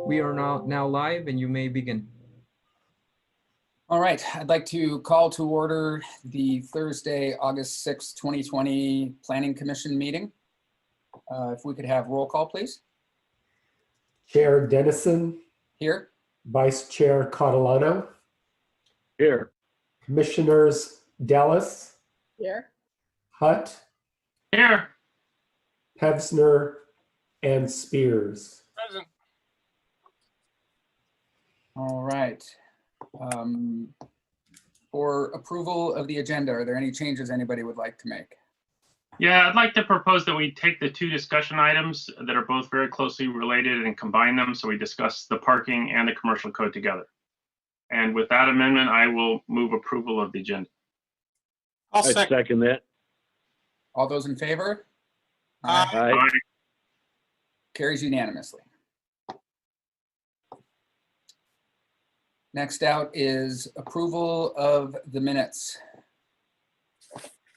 We are now live and you may begin. All right, I'd like to call to order the Thursday, August 6th, 2020 Planning Commission meeting. If we could have roll call, please. Chair Dennison. Here. Vice Chair Catalano. Here. Commissioners Dallas. Here. Hutt. Here. Pevsner and Spears. Present. All right. For approval of the agenda, are there any changes anybody would like to make? Yeah, I'd like to propose that we take the two discussion items that are both very closely related and combine them so we discuss the parking and the commercial code together. And with that amendment, I will move approval of the agenda. I'll second that. All those in favor? Aye. Aye. Carries unanimously. Next out is approval of the minutes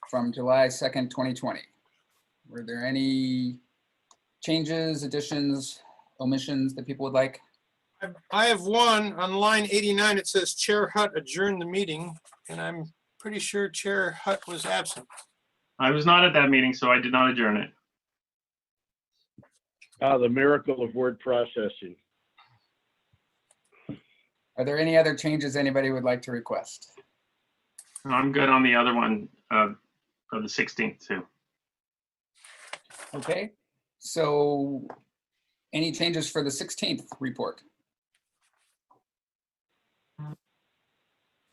from July 2nd, 2020. Were there any changes, additions, omissions that people would like? I have one on line 89. It says Chair Hutt adjourned the meeting, and I'm pretty sure Chair Hutt was absent. I was not at that meeting, so I did not adjourn it. The miracle of word processing. Are there any other changes anybody would like to request? I'm good on the other one of the 16th too. Okay, so any changes for the 16th report?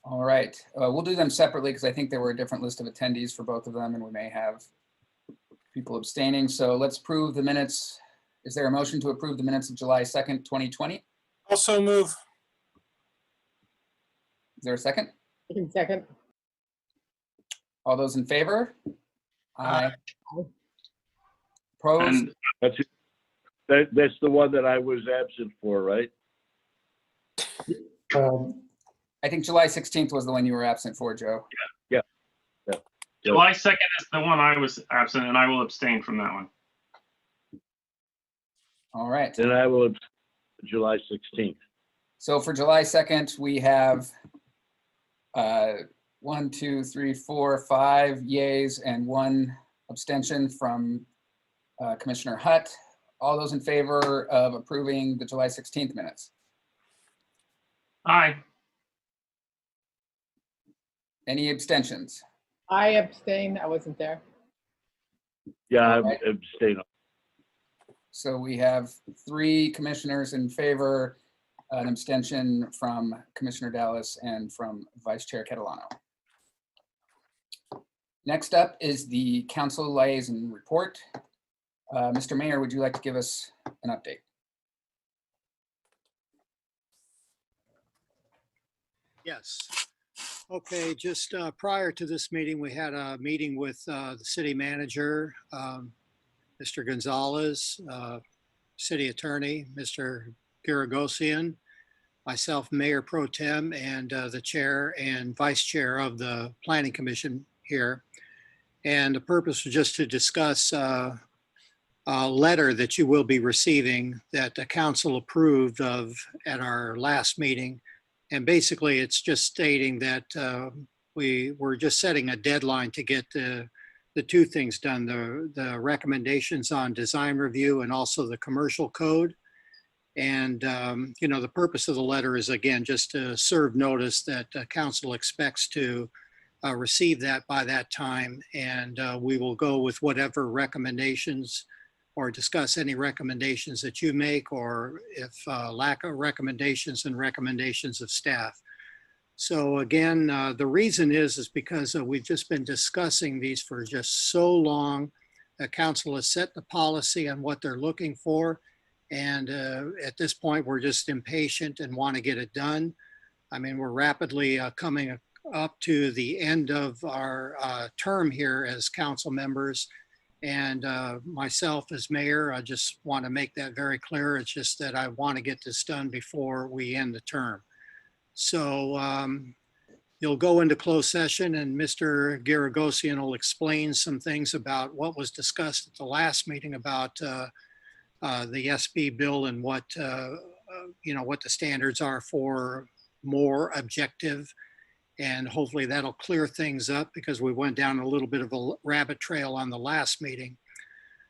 All right, we'll do them separately because I think there were a different list of attendees for both of them and we may have people abstaining. So let's approve the minutes. Is there a motion to approve the minutes of July 2nd, 2020? Also move. Is there a second? Second. All those in favor? Aye. Aye. Opposed? And That's the one that I was absent for, right? I think July 16th was the one you were absent for, Joe. July 2nd is the one I was absent and I will abstain from that one. All right. Then I will abstain July 16th. So for July 2nd, we have 1, 2, 3, 4, 5 yays and 1 abstention from Commissioner Hutt. All those in favor of approving the July 16th minutes? Aye. Any abstentions? I abstain. I wasn't there. Yeah, I'm Alright. abstaining. So we have 3 commissioners in favor, an abstention from Commissioner Dallas and from Vice Chair Catalano. Next up is the council liaison report. Mr. Mayor, would you like to give us an update? Yes. Okay, just prior to this meeting, we had a meeting with the city manager, Mr. Gonzalez, city attorney, Mr. Garagosian, myself, Mayor Pro Tem, and the chair and vice chair of the Planning Commission here. And the purpose was just to discuss a letter that you will be receiving that the council approved of at our last meeting. And basically, it's just stating that we were just setting a deadline to get the 2 things done, the recommendations on design review and also the commercial code. And, you know, the purpose of the letter is, again, just to serve notice that council expects to receive that by that time. And we will go with whatever recommendations or discuss any recommendations that you make, or if lack of recommendations and recommendations of staff. So again, the reason is because we've just been discussing these for just so long. The council has set the policy on what they're looking for. And at this point, we're just impatient and want to get it done. I mean, we're rapidly coming up to the end of our term here as council members. And myself as mayor, I just want to make that very clear. It's just that I want to get this done before we end the term. So you'll go into closed session and Mr. Garagosian will explain some things about what was discussed at the last meeting about the SB bill and what what the standards are for more objective. And hopefully that'll clear things up because we went down a little bit of a rabbit trail on the last meeting.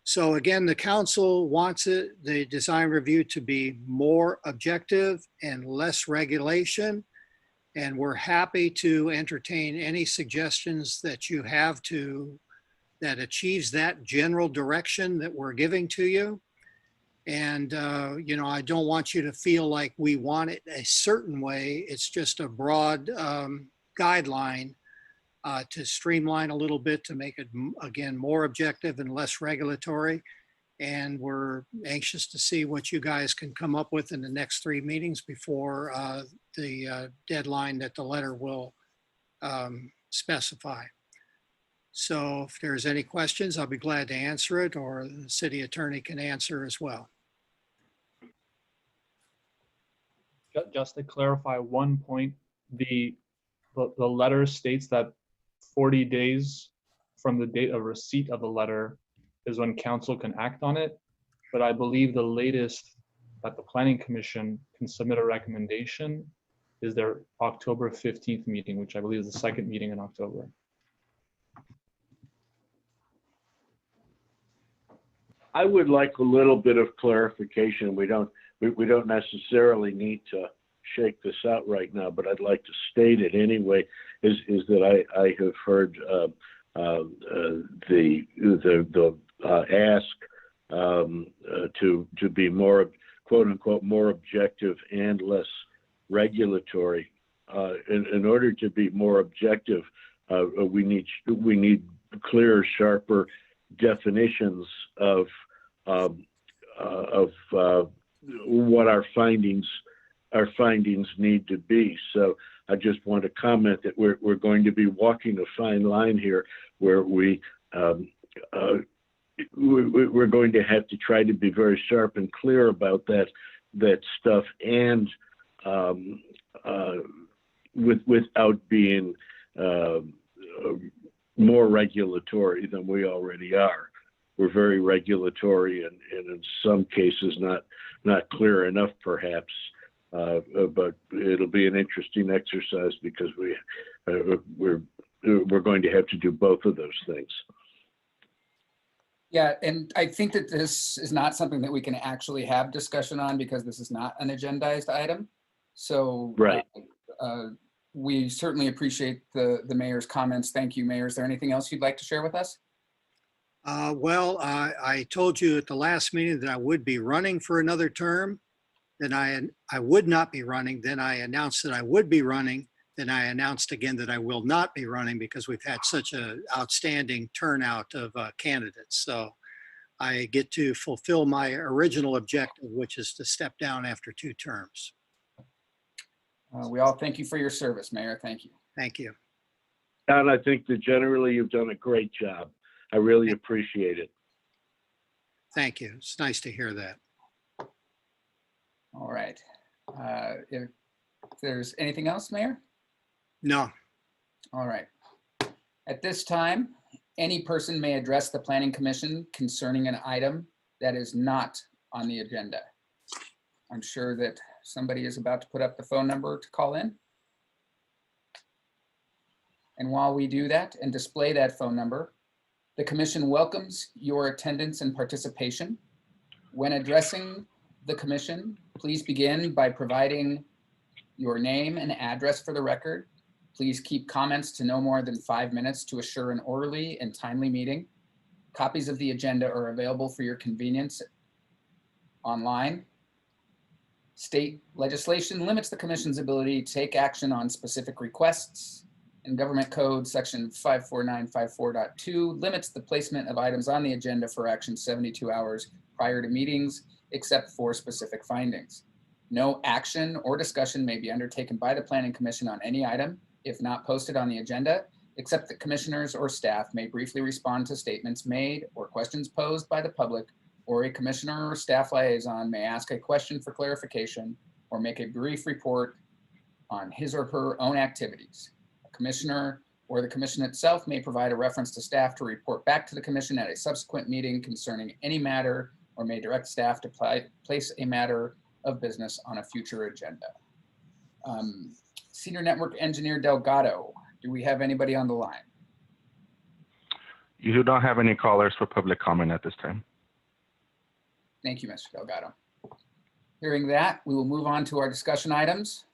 So again, the council wants the design review to be more objective and less regulation. And we're happy to entertain any suggestions that you have that achieves that general direction that we're giving to you. And, I don't want you to feel like we want it a certain way. It's just a broad guideline to streamline a little bit, to make it, again, more objective and less regulatory. And we're anxious to see what you guys can come up with in the next 3 meetings before the deadline that the letter will specify. So if there's any questions, I'll be glad to answer it, or the city attorney can answer as well. Just to clarify one point, the letter states that 40 days from the date of receipt of the letter is when council can act on it. But I believe the latest that the Planning Commission can submit a recommendation is their October 15th meeting, which I believe is the second meeting in October. I would like a little bit of clarification. We don't necessarily need to shake this out right now, but I'd like to state it anyway, is that I have heard the ask to be more, quote unquote, more objective and less regulatory. In order to be more objective, we need clearer, sharper definitions of what our findings need to be. So I just want to comment that we're going to be walking a fine line here, where we're going to have to try to be very sharp and clear about that stuff, and without being more regulatory than we already are. We're very regulatory, and in some cases not clear enough, perhaps. But it'll be an interesting exercise because we're going to have to do both of those things. Yeah, and I think that this is not something that we can actually have discussion on because this is not an agendized item. So Right. We certainly appreciate the mayor's comments. Thank you, Mayor. Is there anything else you'd like to share with us? I told you at the last meeting that I would be running for another term. Then I would not be running. Then I announced that I would be running. Then I announced again that I will not be running because we've had such an outstanding turnout of candidates. So I get to fulfill my original objective, which is to step down after 2 terms. We all thank you for your service, Mayor. Thank you. Thank you. And I think that generally you've done a great job. I really appreciate it. Thank you. It's nice to hear that. All right. If there's anything else, Mayor? No. All right. At this time, any person may address the Planning Commission concerning an item that is not on the agenda. I'm sure that somebody is about to put up the phone number to call in. And while we do that and display that phone number, the Commission welcomes your attendance and participation. When addressing the Commission, please begin by providing your name and address for the record. Please keep comments to no more than 5 minutes to assure an orderly and timely meeting. Copies of the agenda are available for your convenience online. State legislation limits the Commission's ability to take action on specific requests, and Government Code Section 54954.2 limits the placement of items on the agenda for action 72 hours prior to meetings, except for specific findings. No action or discussion may be undertaken by the Planning Commission on any item if not posted on the agenda, except that commissioners or staff may briefly respond to statements made or questions posed by the public, or a commissioner or staff liaison may ask a question for clarification or make a brief report on his or her own activities. A commissioner or the commission itself may provide a reference to staff to report back to the commission at a subsequent meeting concerning any matter, or may direct staff to place a matter of business on a future agenda. Senior Network Engineer Delgado, do we have anybody on the line? You do not have any callers for public comment at this time. Thank you, Mr. Delgado. Hearing that, we will move on to our discussion items.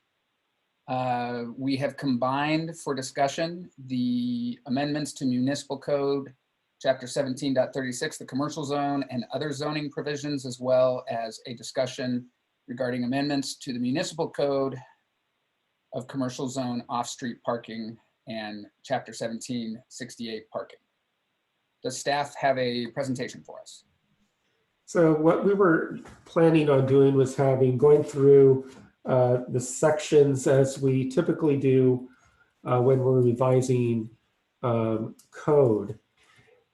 We have combined for discussion the amendments to Municipal Code, Chapter 17.36, the commercial zone and other zoning provisions, as well as a discussion regarding amendments to the Municipal Code of commercial zone off-street parking and Chapter 1768 parking. Does staff have a presentation for us? So what we were planning on doing was going through the sections as we typically do when we're revising code.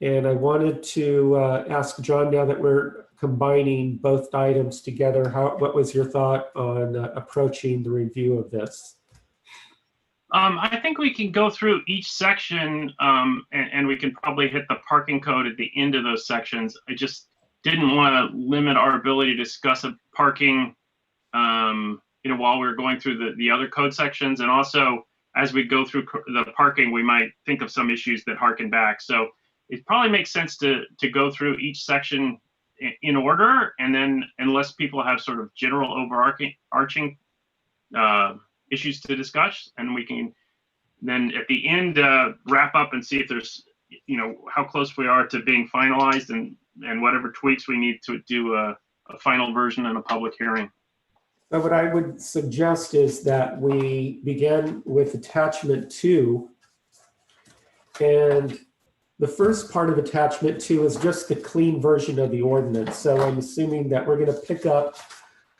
And I wanted to ask John, now that we're combining both items together, what was your thought on approaching the review of this? I think we can go through each section and we can probably hit the parking code at the end of those sections. I just didn't want to limit our ability to discuss parking while we were going through the other code sections. And also, as we go through the parking, we might think of some issues that harken back. So it probably makes sense to go through each section in order, and then unless people have sort of general overarching issues to discuss, and we can then at the end wrap up and see if there's, how close we are to being finalized and whatever tweaks we need to do a final version and a public hearing. But what I would suggest is that we begin with attachment 2, and the first part of attachment 2 is just the clean version of the ordinance. So I'm assuming that we're going to pick up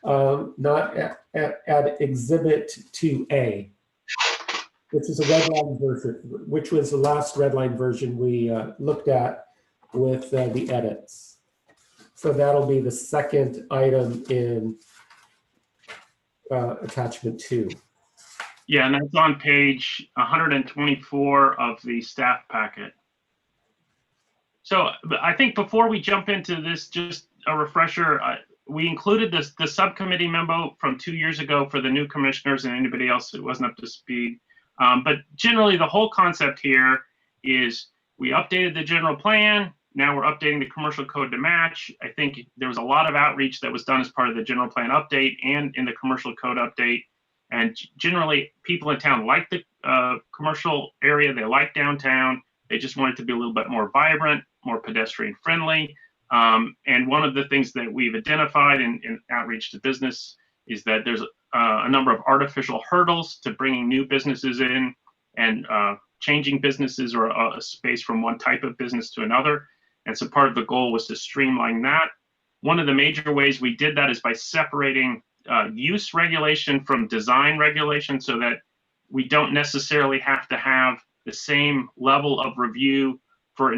not at Exhibit 2A, which is a red line version, which was the last red line version we looked at with the edits. So that'll be the second item in attachment 2. Yeah, and that's on page 124 of the staff packet. So I think before we jump into this, just a refresher, we included the subcommittee memo from 2 years ago for the new commissioners and anybody else who wasn't up to speed. But generally, the whole concept here is we updated the general plan. Now we're updating the commercial code to match. I think there was a lot of outreach that was done as part of the general plan update and in the commercial code update. And generally, people in town like the commercial area. They like downtown. They just want it to be a little bit more vibrant, more pedestrian friendly. And one of the things that we've identified in outreach to business is that there's a number of artificial hurdles to bringing new businesses in and changing businesses or a space from one type of business to another. And so part of the goal was to streamline that. One of the major ways we did that is by separating use regulation from design regulation, so that we don't necessarily have to have the same level of review for a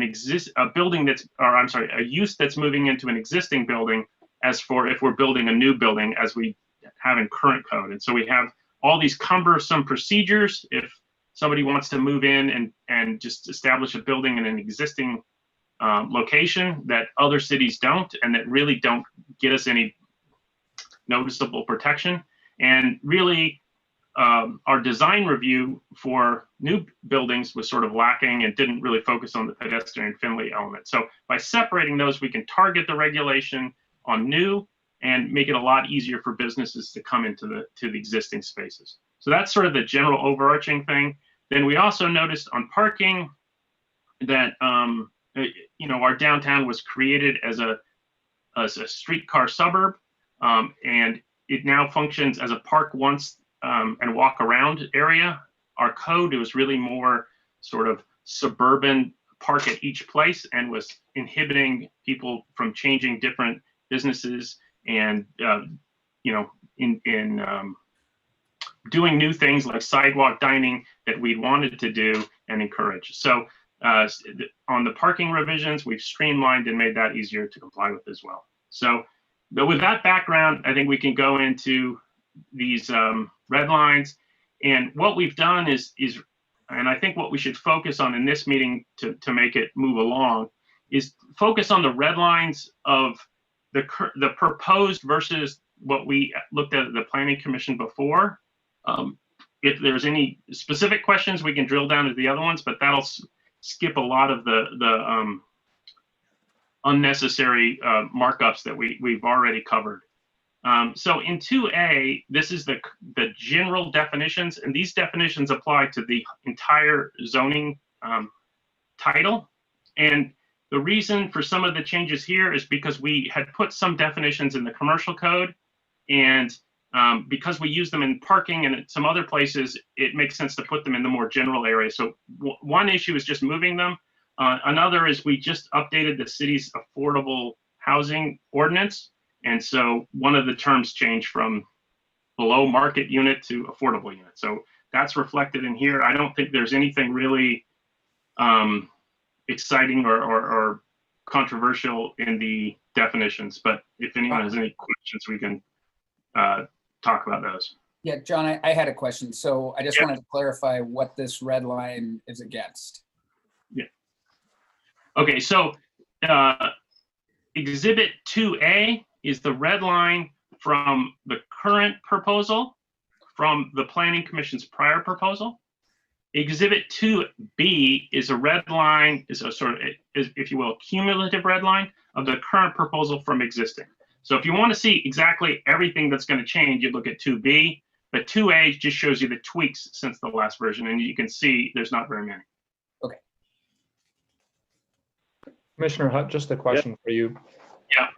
use that's moving into an existing building as for if we're building a new building, as we have in current code. And so we have all these cumbersome procedures if somebody wants to move in and just establish a building in an existing location that other cities don't, and that really don't get us any noticeable protection. And really, our design review for new buildings was sort of lacking and didn't really focus on the pedestrian friendly element. So by separating those, we can target the regulation on new and make it a lot easier for businesses to come into the existing spaces. So that's sort of the general overarching thing. Then we also noticed on parking that our downtown was created as a streetcar suburb, and it now functions as a park once and walk around area. Our code was really more sort of suburban park at each place, and was inhibiting people from changing different businesses and doing new things like sidewalk dining that we wanted to do and encourage. So on the parking revisions, we've streamlined and made that easier to comply with as well. So but with that background, I think we can go into these red lines. And what we've done is, and I think what we should focus on in this meeting to make it move along, is focus on the red lines of the proposed versus what we looked at the Planning Commission before. If there's any specific questions, we can drill down to the other ones, but that'll skip a lot of the unnecessary markups that we've already covered. So in 2A, this is the general definitions, and these definitions apply to the entire zoning title. And the reason for some of the changes here is because we had put some definitions in the commercial code, and because we use them in parking and some other places, it makes sense to put them in the more general area. So one issue is just moving them. Another is we just updated the city's affordable housing ordinance. And so one of the terms changed from below market unit to affordable unit. So that's reflected in here. I don't think there's anything really exciting or controversial in the definitions, but if anyone has any questions, we can talk about those. Yeah, John, I had a question. So I just wanted to clarify what this red line is against. Yeah. Okay, so Exhibit 2A is the red line from the current proposal from the Planning Commission's prior proposal. Exhibit 2B is a red line, is a sort of, if you will, cumulative red line of the current proposal from existing. So if you want to see exactly everything that's going to change, you look at 2B, but 2A just shows you the tweaks since the last version, and you can see there's not very many. Okay. Commissioner Hutt, just a question for you. Yeah.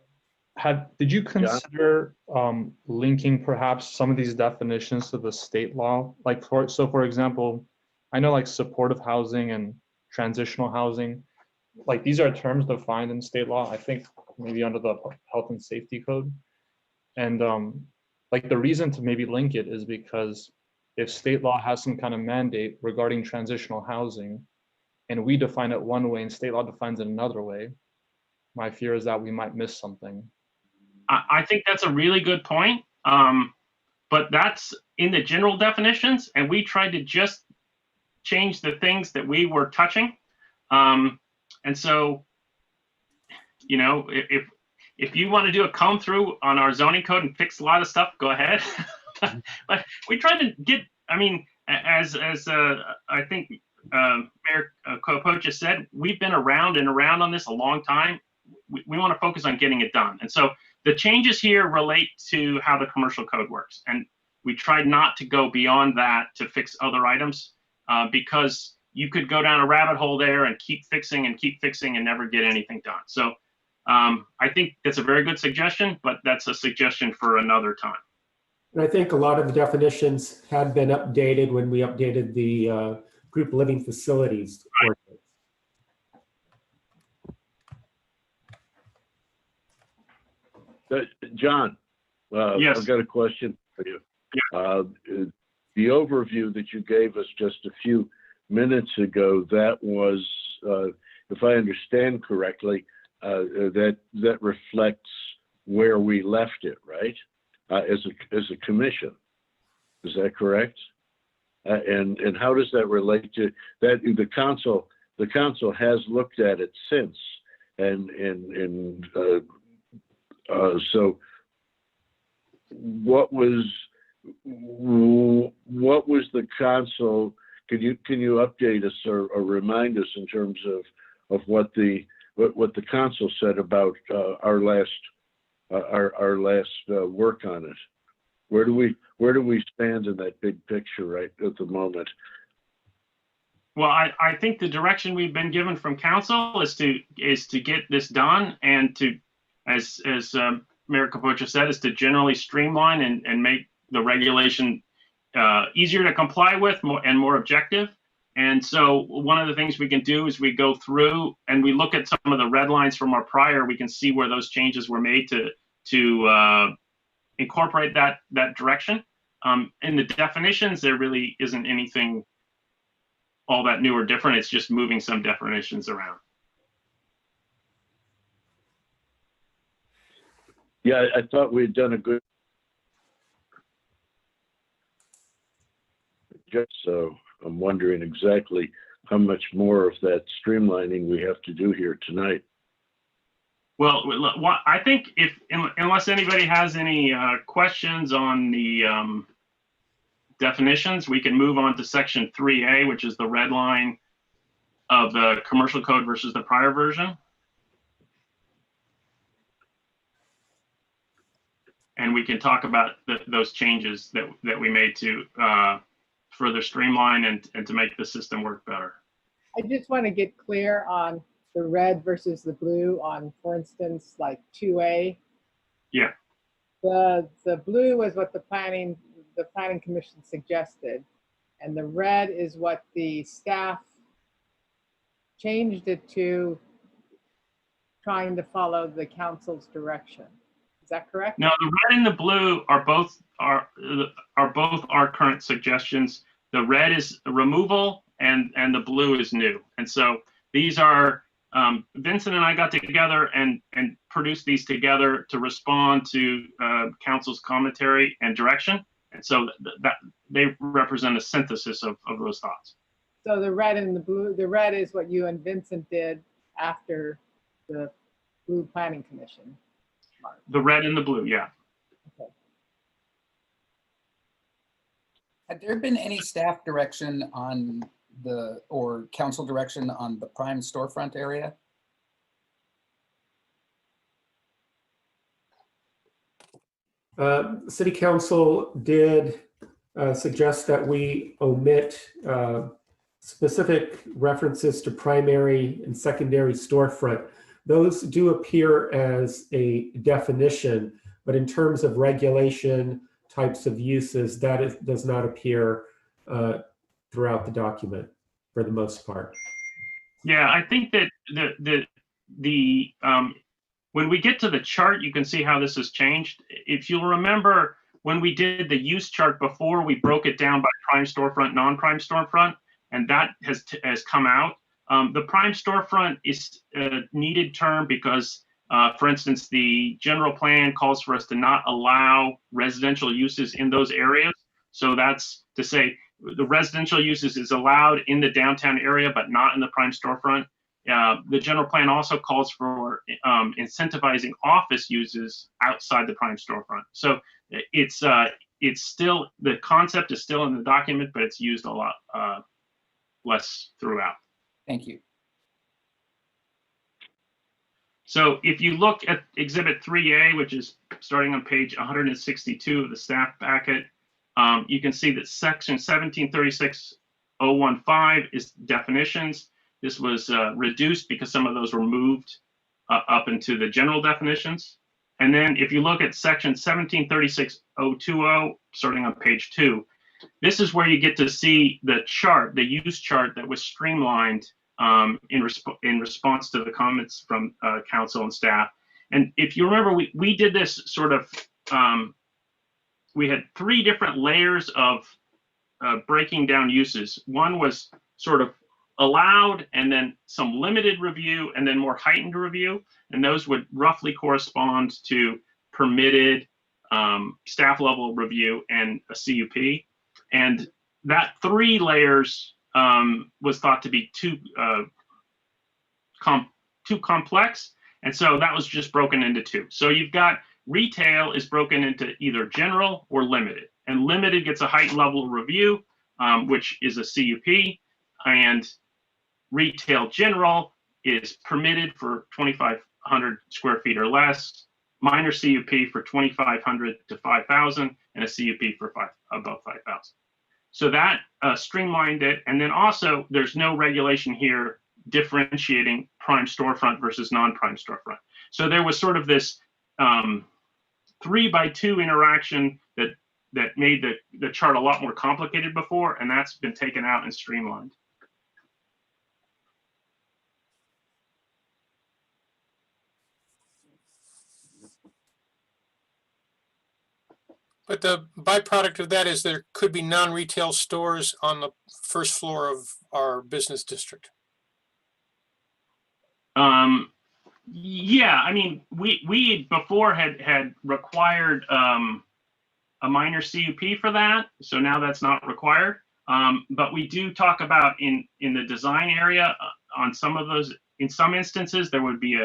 Did you consider linking perhaps some of these definitions to the state law? Like for example, I know like supportive housing and transitional housing, like these are terms defined in state law, I think maybe under the health and safety code. And like the reason to maybe link it is because if state law has some kind of mandate regarding transitional housing and we define it one way and state law defines it another way, my fear is that we might miss something. I think that's a really good point, but that's in the general definitions, and we tried to just change the things that we were touching. And so, you know, if you want to do a comb through on our zoning code and fix a lot of stuff, go ahead. But we tried to get, I mean, as I think Mayor Copo just said, we've been around and around on this a long time. We want to focus on getting it done. And so the changes here relate to how the commercial code works. And we tried not to go beyond that to fix other items because you could go down a rabbit hole there and keep fixing and never get anything done. So I think that's a very good suggestion, but that's a suggestion for another time. And I think a lot of the definitions had been updated when we updated the group living facilities ordinance. John, Yes. I've got a question for you. Yeah. The overview that you gave us just a few minutes ago, that was, if I understand correctly, that reflects where we left it, right? As a commission, is that correct? And how does that relate to that? The council has looked at it since, and so what was the council? Can you update us or remind us in terms of what the council said about our last work on it? Where do we stand in that big picture right at the moment? Well, I think the direction we've been given from council is to get this done and to, as Mayor Capocha said, is to generally streamline and make the regulation easier to comply with and more objective. And so one of the things we can do is we go through and we look at some of the red lines from our prior. We can see where those changes were made to incorporate that direction. In the definitions, there really isn't anything all that new or different. It's just moving some definitions around. Yeah, I thought we had done a good job, so I'm wondering exactly how much more of that streamlining we have to do here tonight. Well, I think unless anybody has any questions on the definitions, we can move on to section 3A, which is the red line of the commercial code versus the prior version. And we can talk about those changes that we made to further streamline and to make the system work better. I just want to get clear on the red versus the blue on, for instance, like 2A. Yeah. The blue was what the planning commission suggested, and the red is what the staff changed it to, trying to follow the council's direction. Is that correct? No, the red and the blue are both our current suggestions. The red is removal and the blue is new. And so these are, Vincent and I got together and produced these together to respond to council's commentary and direction. And so that they represent a synthesis of those thoughts. So the red and the blue, the red is what you and Vincent did after the blue planning commission. The red and the blue, yeah. Okay. Had there been any staff direction on or council direction on the prime storefront area? City Council did suggest that we omit specific references to primary and secondary storefront. Those do appear as a definition, but in terms of regulation, types of uses, that does not appear throughout the document for the most part. Yeah, I think that when we get to the chart, you can see how this has changed. If you'll remember, when we did the use chart before, we broke it down by prime storefront, non-prime storefront, and that has come out. The prime storefront is a needed term because, for instance, the general plan calls for us to not allow residential uses in those areas. So that's to say the residential uses is allowed in the downtown area, but not in the prime storefront. The general plan also calls for incentivizing office uses outside the prime storefront. So it's still, the concept is still in the document, but it's used a lot less throughout. Thank you. So if you look at Exhibit 3A, which is starting on page 162 of the staff packet, you can see that section 1736.015 is definitions. This was reduced because some of those were moved up into the general definitions. And then if you look at section 1736.020, starting on page 2, this is where you get to see the chart, the use chart that was streamlined in response to the comments from council and staff. And if you remember, we did this sort of, we had 3 different layers of breaking down uses. One was sort of allowed, and then some limited review, and then more heightened review. And those would roughly correspond to permitted, staff level review, and a CUP. And that 3 layers was thought to be too complex. And so that was just broken into 2. So you've got retail is broken into either general or limited. And limited gets a heightened level of review, which is a CUP. And retail general is permitted for 2,500 square feet or less, minor CUP for 2,500 to 5,000, and a CUP for above 5,000. So that streamlined it. And then also there's no regulation here differentiating prime storefront versus non-prime storefront. So there was sort of this 3x2 interaction that made the chart a lot more complicated before, and that's been taken out and streamlined. But the byproduct of that is there could be non-retail stores on the first floor of our business district. Yeah, I mean, we before had required a minor CUP for that, so now that's not required. But we do talk about in the design area on some of those. In some instances, there would be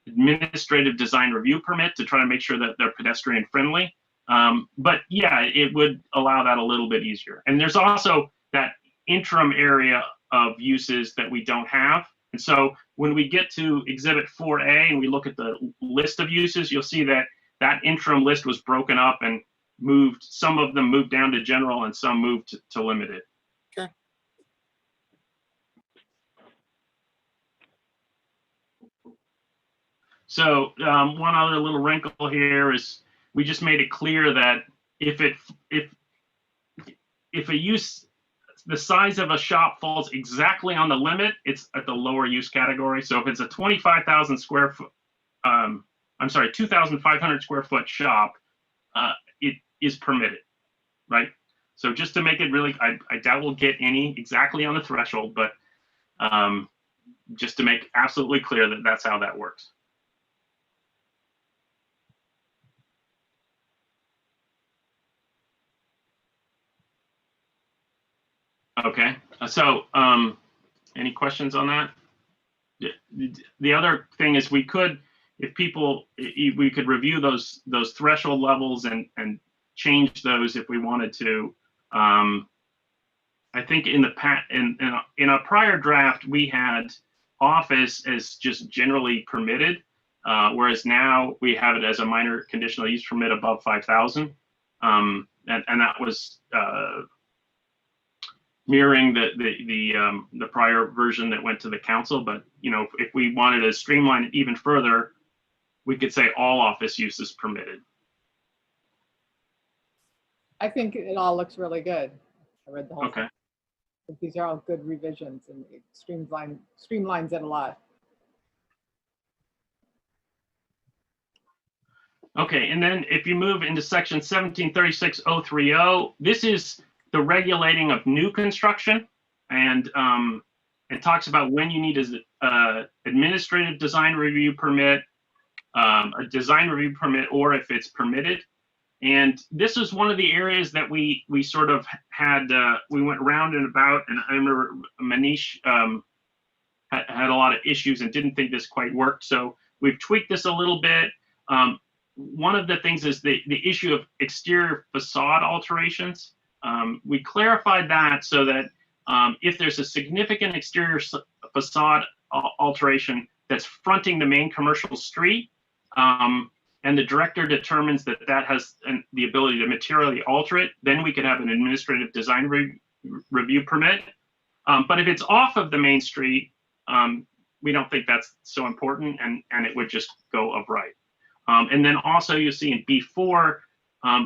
administrative design review permit to try to make sure that they're pedestrian friendly. But yeah, it would allow that a little bit easier. And there's also that interim area of uses that we don't have. And so when we get to Exhibit 4A and we look at the list of uses, you'll see that that interim list was broken up and moved. Some of them moved down to general and some moved to limited. Okay. So one other little wrinkle here is we just made it clear that if a use, the size of a shop falls exactly on the limit, it's at the lower use category. So if it's a 25,000 square foot, 2,500 square foot shop, it is permitted, right? So just to make it really, I doubt we'll get any exactly on the threshold, but just to make absolutely clear that that's how that works. Okay, so any questions on that? The other thing is we could review those threshold levels and change those if we wanted to. I think in a prior draft we had office as just generally permitted, whereas now we have it as a minor conditional use permit above 5,000, and that was mirroring the prior version that went to the council. But you know, if we wanted to streamline it even further, we could say all office use is permitted. I think it all looks really good. I read the whole Okay. thing. I think these are all good revisions and it streamlines it a lot. Okay, and then if you move into section 1736.030, this is the regulating of new construction, and it talks about when you need an administrative design review permit, a design review permit, or if it's permitted. And this is one of the areas that we sort of had, we went round and about, and I remember Manish had a lot of issues and didn't think this quite worked. So we've tweaked this a little bit. One of the things is the issue of exterior facade alterations. We clarified that so that if there's a significant exterior facade alteration that's fronting the main commercial street, and the director determines that that has the ability to materially alter it, then we could have an administrative design review permit. But if it's off of the main street, we don't think that's so important, and it would just go of right. And then also you'll see in B4,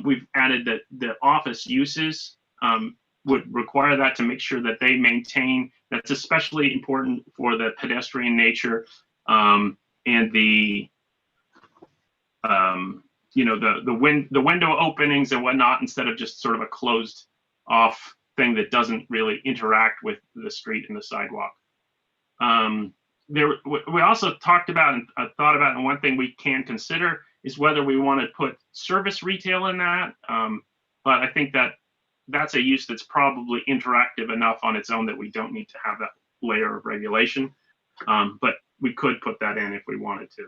we've added that the office uses would require that to make sure that they maintain. That's especially important for the pedestrian nature and the the window openings and whatnot, instead of just sort of a closed off thing that doesn't really interact with the street and the sidewalk. We also talked about and thought about, and one thing we can consider is whether we want to put service retail in that. But I think that that's a use that's probably interactive enough on its own that we don't need to have that layer of regulation. But we could put that in if we wanted to.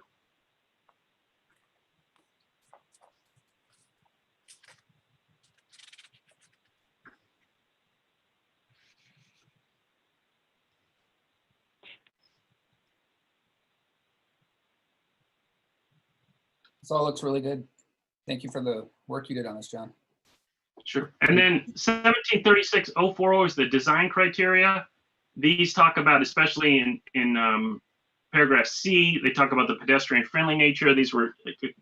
This all looks really good. Thank you for the work you did on this, John. Sure. And then 1736.040 is the design criteria. These talk about, especially in paragraph C, they talk about the pedestrian friendly nature. These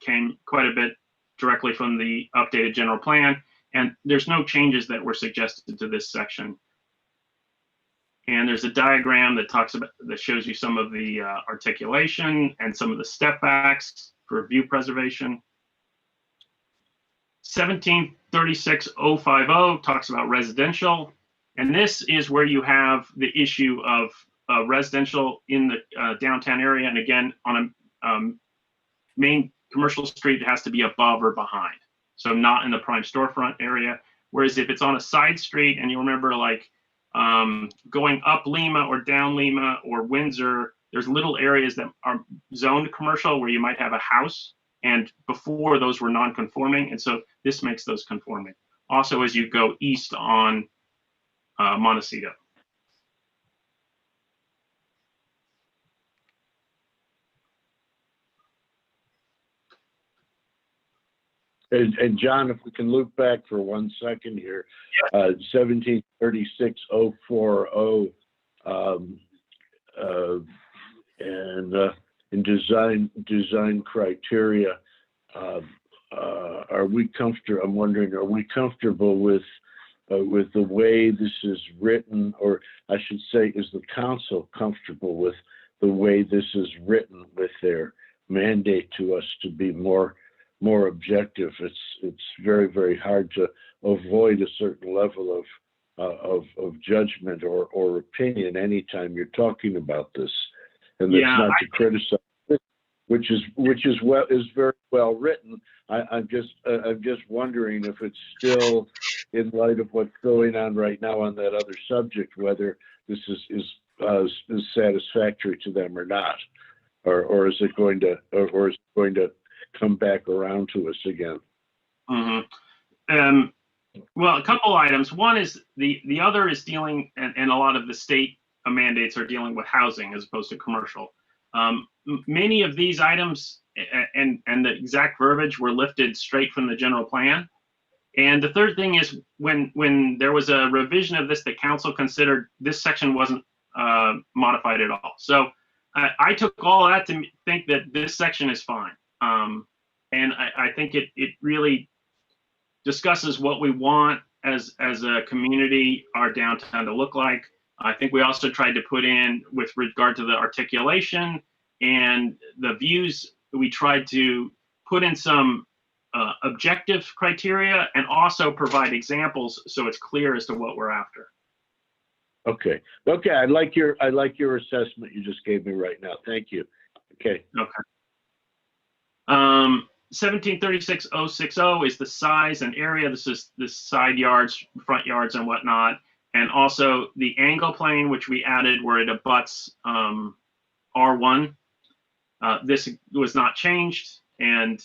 came quite a bit directly from the updated general plan, and there's no changes that were suggested to this section. And there's a diagram that shows you some of the articulation and some of the step backs for view preservation. 1736.050 talks about residential, and this is where you have the issue of residential in the downtown area, and again, on a main commercial street, it has to be above or behind, so not in the prime storefront area. Whereas if it's on a side street, and you remember like going up Lima or down Lima or Windsor, there's little areas that are zoned commercial where you might have a house, and before those were non-conforming, and so this makes those conforming. Also, as you go east on Montecito. And John, if we can loop back for 1 second here, 1736-040, and in design criteria, are we comfortable? I'm wondering, are we comfortable with the way this is written, or I should say, is the council comfortable with the way this is written with their mandate to us to be more objective? It's very, very hard to avoid a certain level of judgment or opinion anytime you're talking about this, and that's not to criticize it, which is very well written. I'm just wondering if it's still, in light of what's going on right now on that other subject, whether this is satisfactory to them or not, or is it going to come back around to us again? Mm-hmm. Well, a couple items. One is the other is dealing, and a lot of the state mandates are dealing with housing as opposed to commercial. Many of these items and the exact verbiage were lifted straight from the general plan. And the third thing is when there was a revision of this, the council considered this section wasn't modified at all. So I took all that to think that this section is fine. And I think it really discusses what we want as a community, our downtown to look like. I think we also tried to put in, with regard to the articulation and the views, we tried to put in some objective criteria and also provide examples so it's clear as to what we're after. Okay. I like your assessment you just gave me right now. Thank you. Okay. 1736-060 is the size and area. This is the side yards, front yards, and whatnot. And also the angle plane, which we added where it abuts R1. This was not changed, and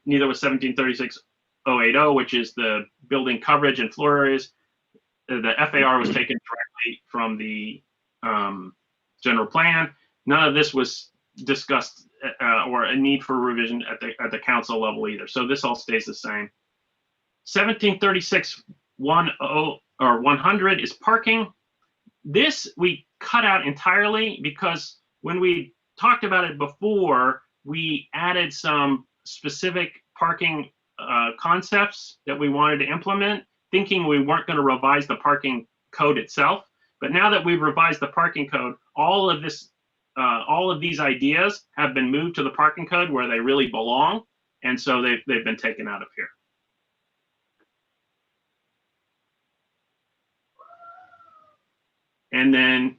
neither was 1736-080, which is the building coverage and floor areas. The FAR was taken directly from the general plan. None of this was discussed or a need for revision at the council level either. So this all stays the same. 1736-100 is parking. This we cut out entirely because when we talked about it before, we added some specific parking concepts that we wanted to implement, thinking we weren't going to revise the parking code itself. But now that we've revised the parking code, all of these ideas have been moved to the parking code where they really belong, and so they've been taken out of here. And then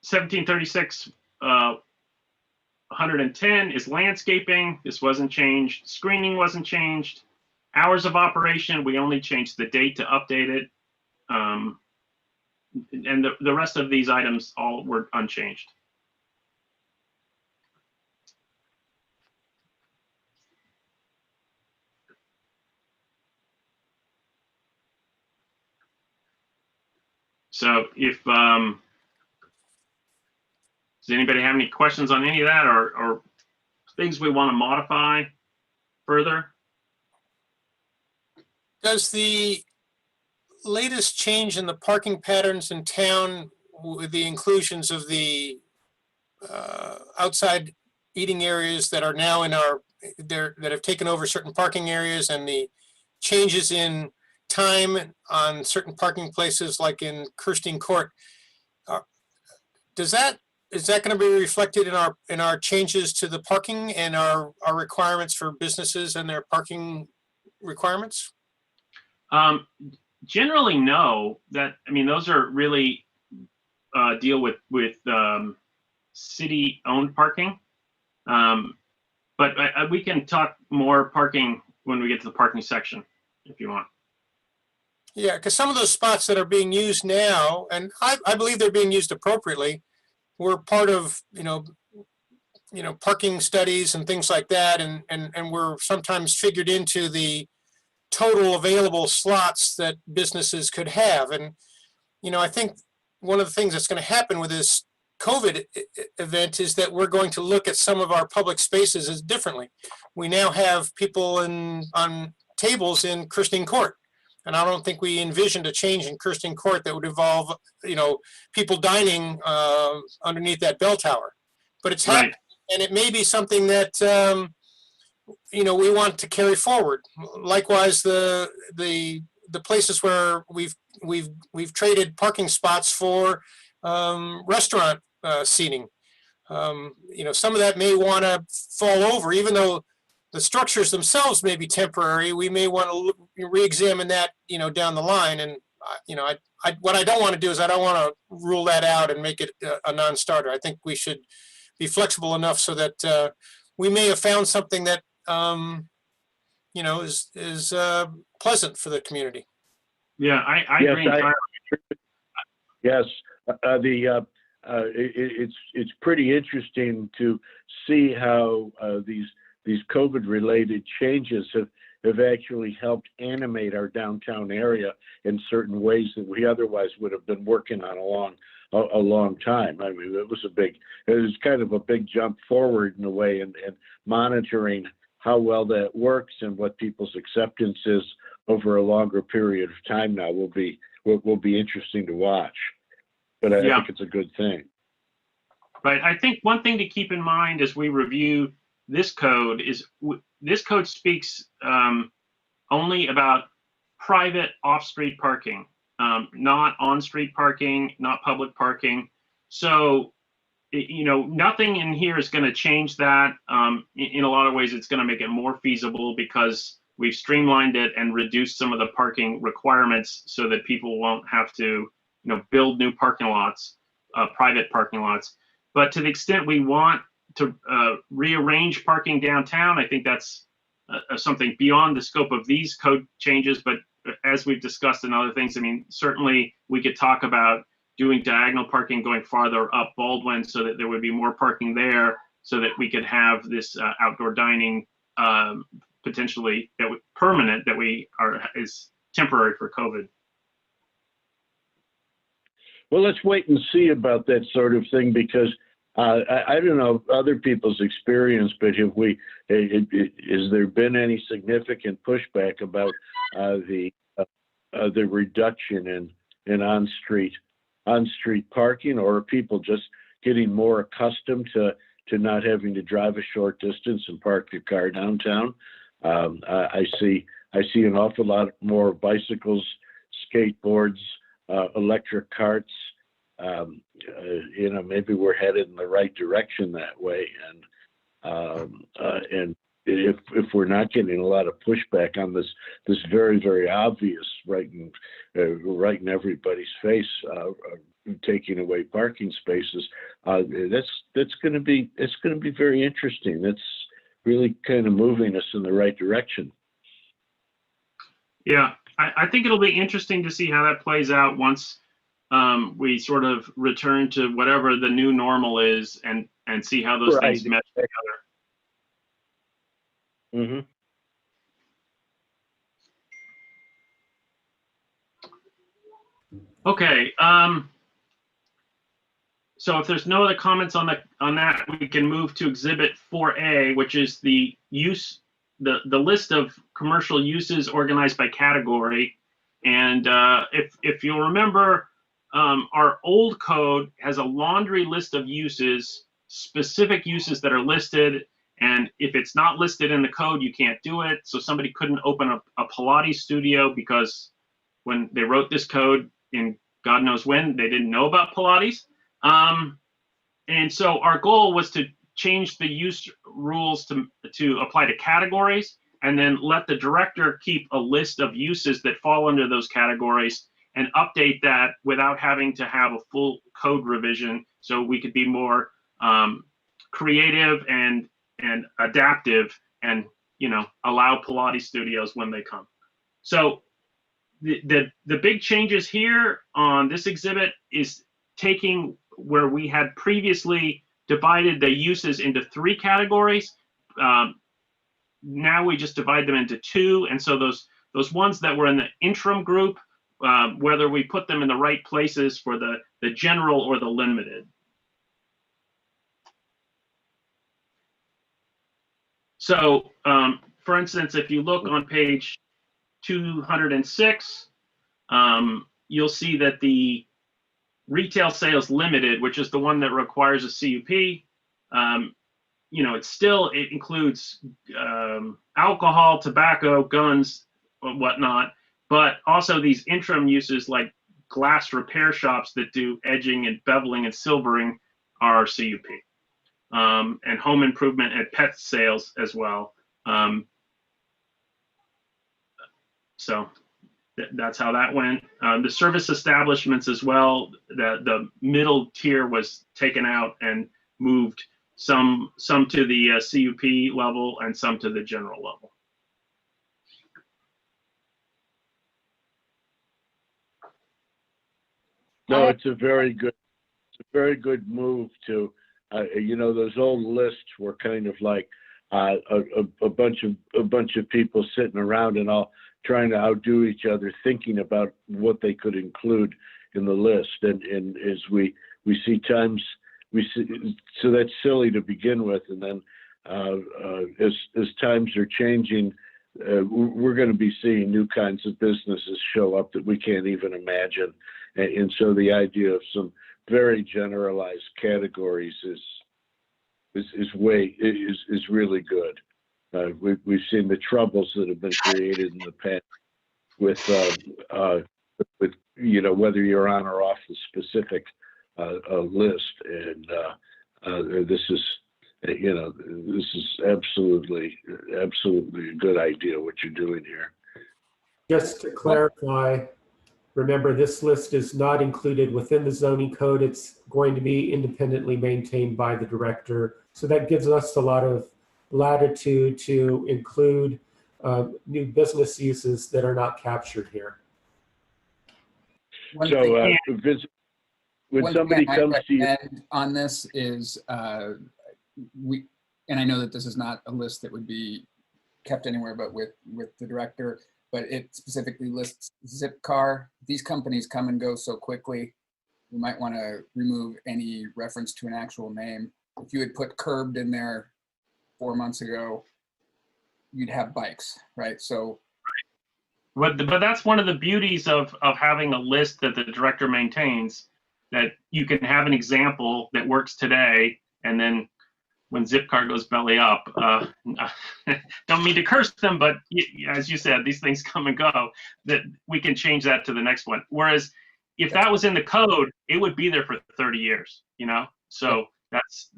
1736-110 is landscaping. This wasn't changed. Screening wasn't changed. Hours of operation, we only changed the date to update it. And the rest of these items all were unchanged. So if, does anybody have any questions on any of that or things we want to modify further? Does the latest change in the parking patterns in town with the inclusions of the outside eating areas that are now in that have taken over certain parking areas, and the changes in time on certain parking places like in Kirstein Court, is that going to be reflected in our changes to the parking and our requirements for businesses and their parking requirements? Generally, no. Those are really deal with city-owned parking. But we can talk more parking when we get to the parking section, if you want. Yeah, because some of those spots that are being used now, and I believe they're being used appropriately, were part of, parking studies and things like that, and we're sometimes figured into the total available slots that businesses could have. And, I think one of the things that's going to happen with this COVID event is that we're going to look at some of our public spaces as differently. We now have people on tables in Christine Court. And I don't think we envisioned a change in Christine Court that would involve, people dining underneath that bell tower. But it's happening, and it may be something that we want to carry forward. Likewise, the places where we've traded parking spots for restaurant seating. Some of that may want to fall over, even though the structures themselves may be temporary. We may want to re-examine that, down the line. And what I don't want to do is I don't want to rule that out and make it a non-starter. I think we should be flexible enough so that we may have found something that is pleasant for the community. Yeah, I Yes, agree entirely. Yes, it's pretty interesting to see how these COVID-related changes have actually helped animate our downtown area in certain ways that we otherwise would have been working on a long time. I mean, it was kind of a big jump forward in a way, and monitoring how well that works and what people's acceptance is over a longer period of time now will be interesting to watch. But I think it's a good thing. Right. I think one thing to keep in mind as we review this code is this code speaks only about private off-street parking, not on-street parking, not public parking. So, nothing in here is going to change that. In a lot of ways, it's going to make it more feasible because we've streamlined it and reduced some of the parking requirements so that people won't have to, build new parking lots, private parking lots. But to the extent we want to rearrange parking downtown, I think that's something beyond the scope of these code changes. But as we've discussed in other things, I mean, certainly we could talk about doing diagonal parking going farther up Baldwin so that there would be more parking there so that we could have this outdoor dining potentially permanent that is temporary for COVID. Well, let's wait and see about that sort of thing, because I don't know other people's experience, but has there been any significant pushback about the reduction in on-street parking, or are people just getting more accustomed to not having to drive a short distance and park your car downtown? I see an awful lot more bicycles, skateboards, electric carts. Maybe we're headed in the right direction that way. And if we're not getting a lot of pushback on this very, very obvious, right in everybody's face, taking away parking spaces, it's going to be very interesting. That's really kind of moving us in the right direction. Yeah, I think it'll be interesting to see how that plays out once we sort of return to whatever the new normal is and see how those things mesh together. Mm-hmm. Okay. So if there's no other comments on that, we can move to Exhibit 4A, which is the list of commercial uses organized by category. And if you'll remember, our old code has a laundry list of uses, specific uses that are listed. And if it's not listed in the code, you can't do it. So somebody couldn't open a Pilates studio because when they wrote this code in God knows when, they didn't know about Pilates. And so our goal was to change the use rules to apply to categories, and then let the director keep a list of uses that fall under those categories and update that without having to have a full code revision, so we could be more creative and adaptive and allow Pilates studios when they come. So the big changes here on this exhibit is taking where we had previously divided the uses into 3 categories. Now we just divide them into 2. And so those ones that were in the interim group, whether we put them in the right places for the general or the limited. So, for instance, if you look on page 206, you'll see that the retail sales limited, which is the one that requires a CUP, it includes alcohol, tobacco, guns, whatnot, but also these interim uses like glass repair shops that do edging and beveling and silvering are CUP. And home improvement and pet sales as well. So that's how that went. The service establishments as well, the middle tier was taken out and moved some to the CUP level and some to the general level. No, it's a very good move to, those old lists were kind of like a bunch of people sitting around and all trying to outdo each other, thinking about what they could include in the list. And as we see times, so that's silly to begin with. And then as times are changing, we're going to be seeing new kinds of businesses show up that we can't even imagine. And so the idea of some very generalized categories is really good. We've seen the troubles that have been created in the past with whether you're on or off the specific list, and this is absolutely a good idea what you're doing here. Just to clarify, remember this list is not included within the zoning code. It's going to be independently maintained by the director. So that gives us a lot of latitude to include new business uses that are not captured here. One So thing- when One somebody thing I comes to you, recommend on this is and I know that this is not a list that would be kept anywhere but with the director, but it specifically lists Zipcar. These companies come and go so quickly. We might want to remove any reference to an actual name. If you had put curbed in there 4 months ago, you'd have bikes, right? So But that's one of the beauties of having a list that the director maintains, that you can have an example that works today, and then when Zipcar goes belly up, don't mean to curse them, but as you said, these things come and go, that we can change that to the next one. Whereas if that was in the code, it would be there for 30 years, So that's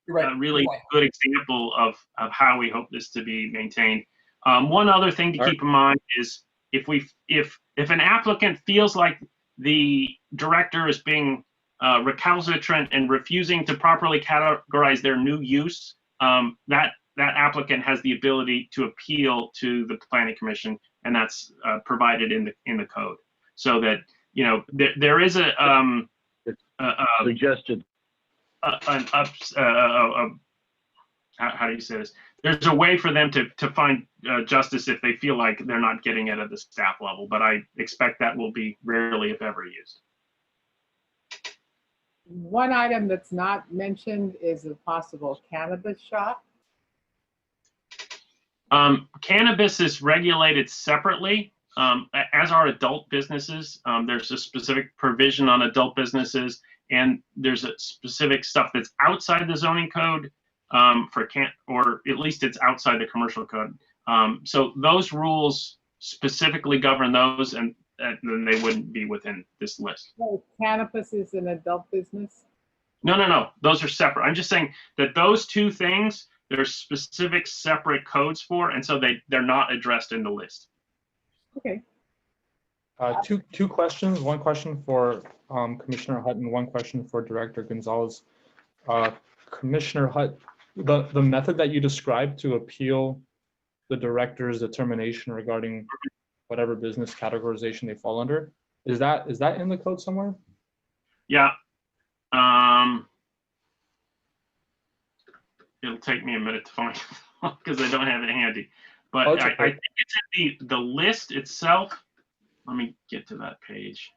right, a really good example of how we hope this to be maintained. One other thing to keep in mind is if an applicant feels like the director is being recalcitrant and refusing to properly categorize their new use, that applicant has the ability to appeal to the Planning Commission, and that's provided in the code, so that there is a suggested. How do you say this? There's a way for them to find justice if they feel like they're not getting it at the staff level, but I expect that will be rarely, if ever, used. One item that's not mentioned is a possible cannabis shop. Cannabis is regulated separately, as are adult businesses. There's a specific provision on adult businesses, and there's a specific stuff that's outside the zoning code or at least it's outside the commercial code. So those rules specifically govern those, and then they wouldn't be within this list. So cannabis is an adult business? No. Those are separate. I'm just saying that those two things, there's specific separate codes for, and so they're not addressed in the list. Okay. Two questions. One question for Commissioner Hutt and one question for Director Gonzalez. Commissioner Hutt, the method that you described to appeal the director's determination regarding whatever business categorization they fall under, is that in the code somewhere? Yeah. it'll take me a minute to find it because I don't have it handy. But Oh, it's I okay. think it's in the list itself. Let me get to that page.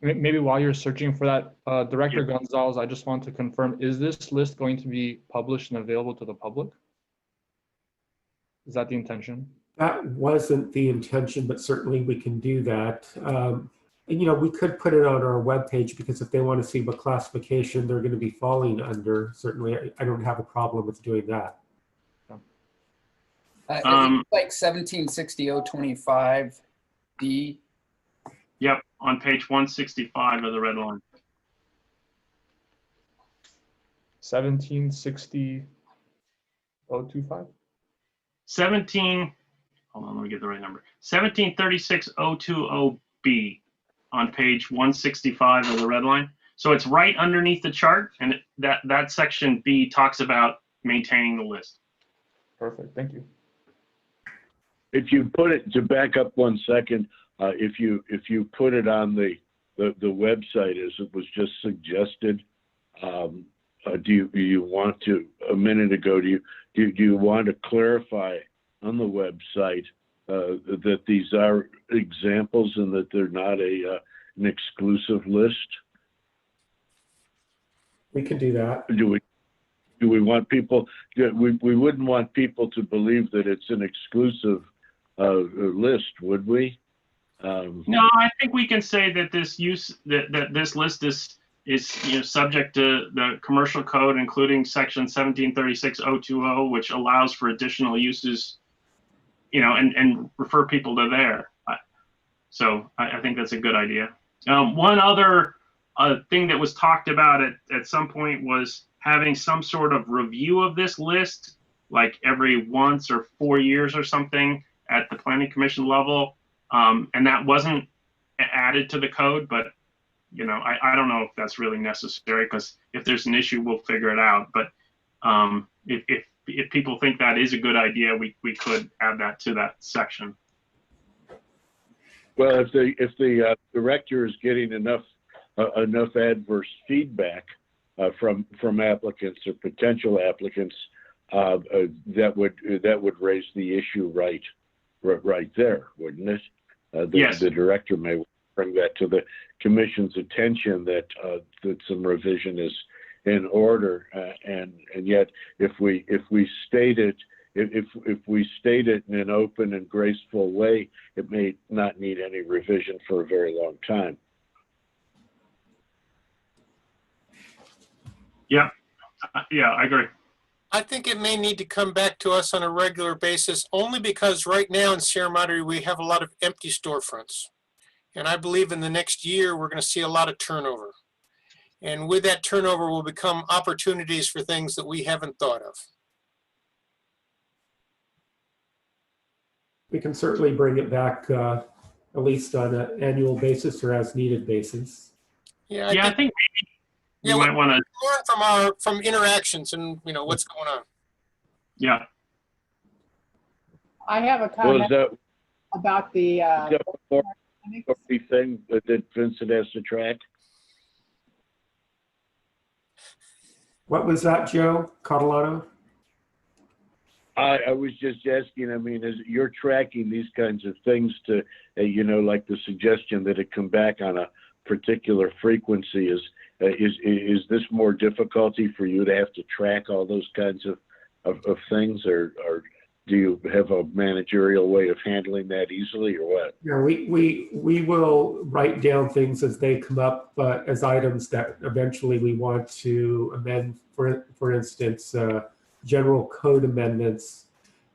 Maybe while you're searching for that, Director Gonzalez, I just want to confirm, is this list going to be published and available to the public? Is that the intention? That wasn't the intention, but certainly we can do that. And, we could put it on our webpage because if they want to see what classification they're going to be falling under, certainly I don't have a problem with doing that. It looks like 1760-025D. Yep, on page 165 of the red line. 1760 025? 17, hold on, let me get the right number. 1736-020B on page 165 of the red line. So it's right underneath the chart, and that section B talks about maintaining the list. Perfect, thank you. If you put it, to back up 1 second, if you put it on the website as it was just suggested, do you want to, a minute ago, do you want to clarify on the website that these are examples and that they're not an exclusive list? We can do that. Do we want people? We wouldn't want people to believe that it's an exclusive list, would we? No, I think we can say that this this list is subject to the commercial code, including section 1736-020, which allows for additional uses, and refer people to there. So I think that's a good idea. One other thing that was talked about at some point was having some sort of review of this list, like every once or 4 years or something at the Planning Commission level. And that wasn't added to the code, but I don't know if that's really necessary, because if there's an issue, we'll figure it out. But if people think that is a good idea, we could add that to that section. Well, if the director is getting enough adverse feedback from applicants or potential applicants, that would raise the issue right there, wouldn't it? Yes. The director may bring that to the commission's attention that some revision is in order, and yet if we state it in an open and graceful way, it may not need any revision for a very long time. Yeah, I agree. I think it may need to come back to us on a regular basis, only because right now in Sierra Madre, we have a lot of empty storefronts. And I believe in the next year, we're going to see a lot of turnover. And with that turnover will become opportunities for things that we haven't thought of. We can certainly bring it back at least on an annual basis or as needed basis. Yeah, I think maybe you might want to learn from interactions and what's going on. Yeah. I have a comment about the thing that Vincent has to track. What was that, Joe Catalano? I was just asking, as you're tracking these kinds of things to, like the suggestion that it come back on a particular frequency, is this more difficulty for you to have to track all those kinds of things, or do you have a managerial way of handling that easily, or what? Yeah, we will write down things as they come up, as items that eventually we want to amend. For instance, general code amendments,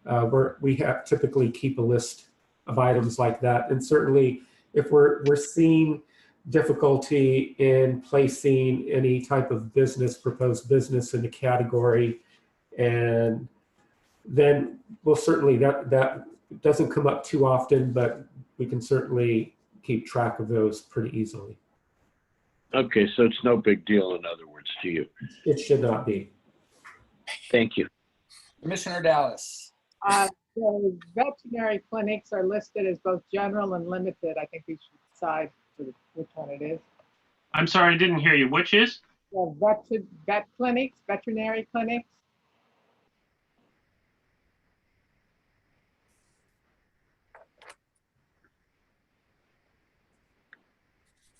where we have typically keep a list of items like that. And certainly, if we're seeing difficulty in placing any type of proposed business in the category, and then we'll certainly, that doesn't come up too often, but we can certainly keep track of those pretty easily. Okay, so it's no big deal, in other words, to you. It should not be. Thank you. Commissioner Dallas. The veterinary clinics are listed as both general and limited. I think we should decide which one it is. I'm sorry, I didn't hear you. Which is? The veterinary clinics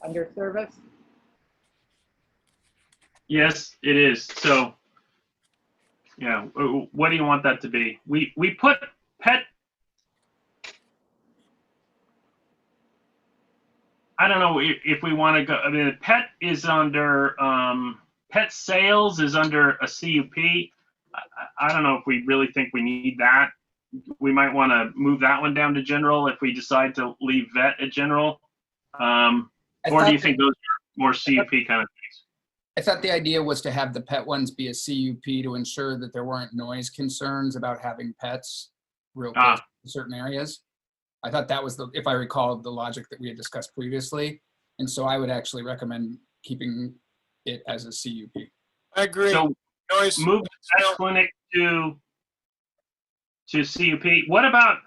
under service? Yes, it is. So, yeah, what do you want that to be? We put pet. I don't know if we want to go. I mean, pet is under pet sales is under a CUP. I don't know if we really think we need that. We might want to move that one down to general if we decide to leave vet at general. Or do you think those are more CUP kind of things? I thought the idea was to have the pet ones be a CUP to ensure that there weren't noise concerns about having pets real close to certain areas. I thought that was if I recall, the logic that we had discussed previously. And so I would actually recommend keeping it as a CUP. I agree. So Noise. move the vet clinic to CUP. What about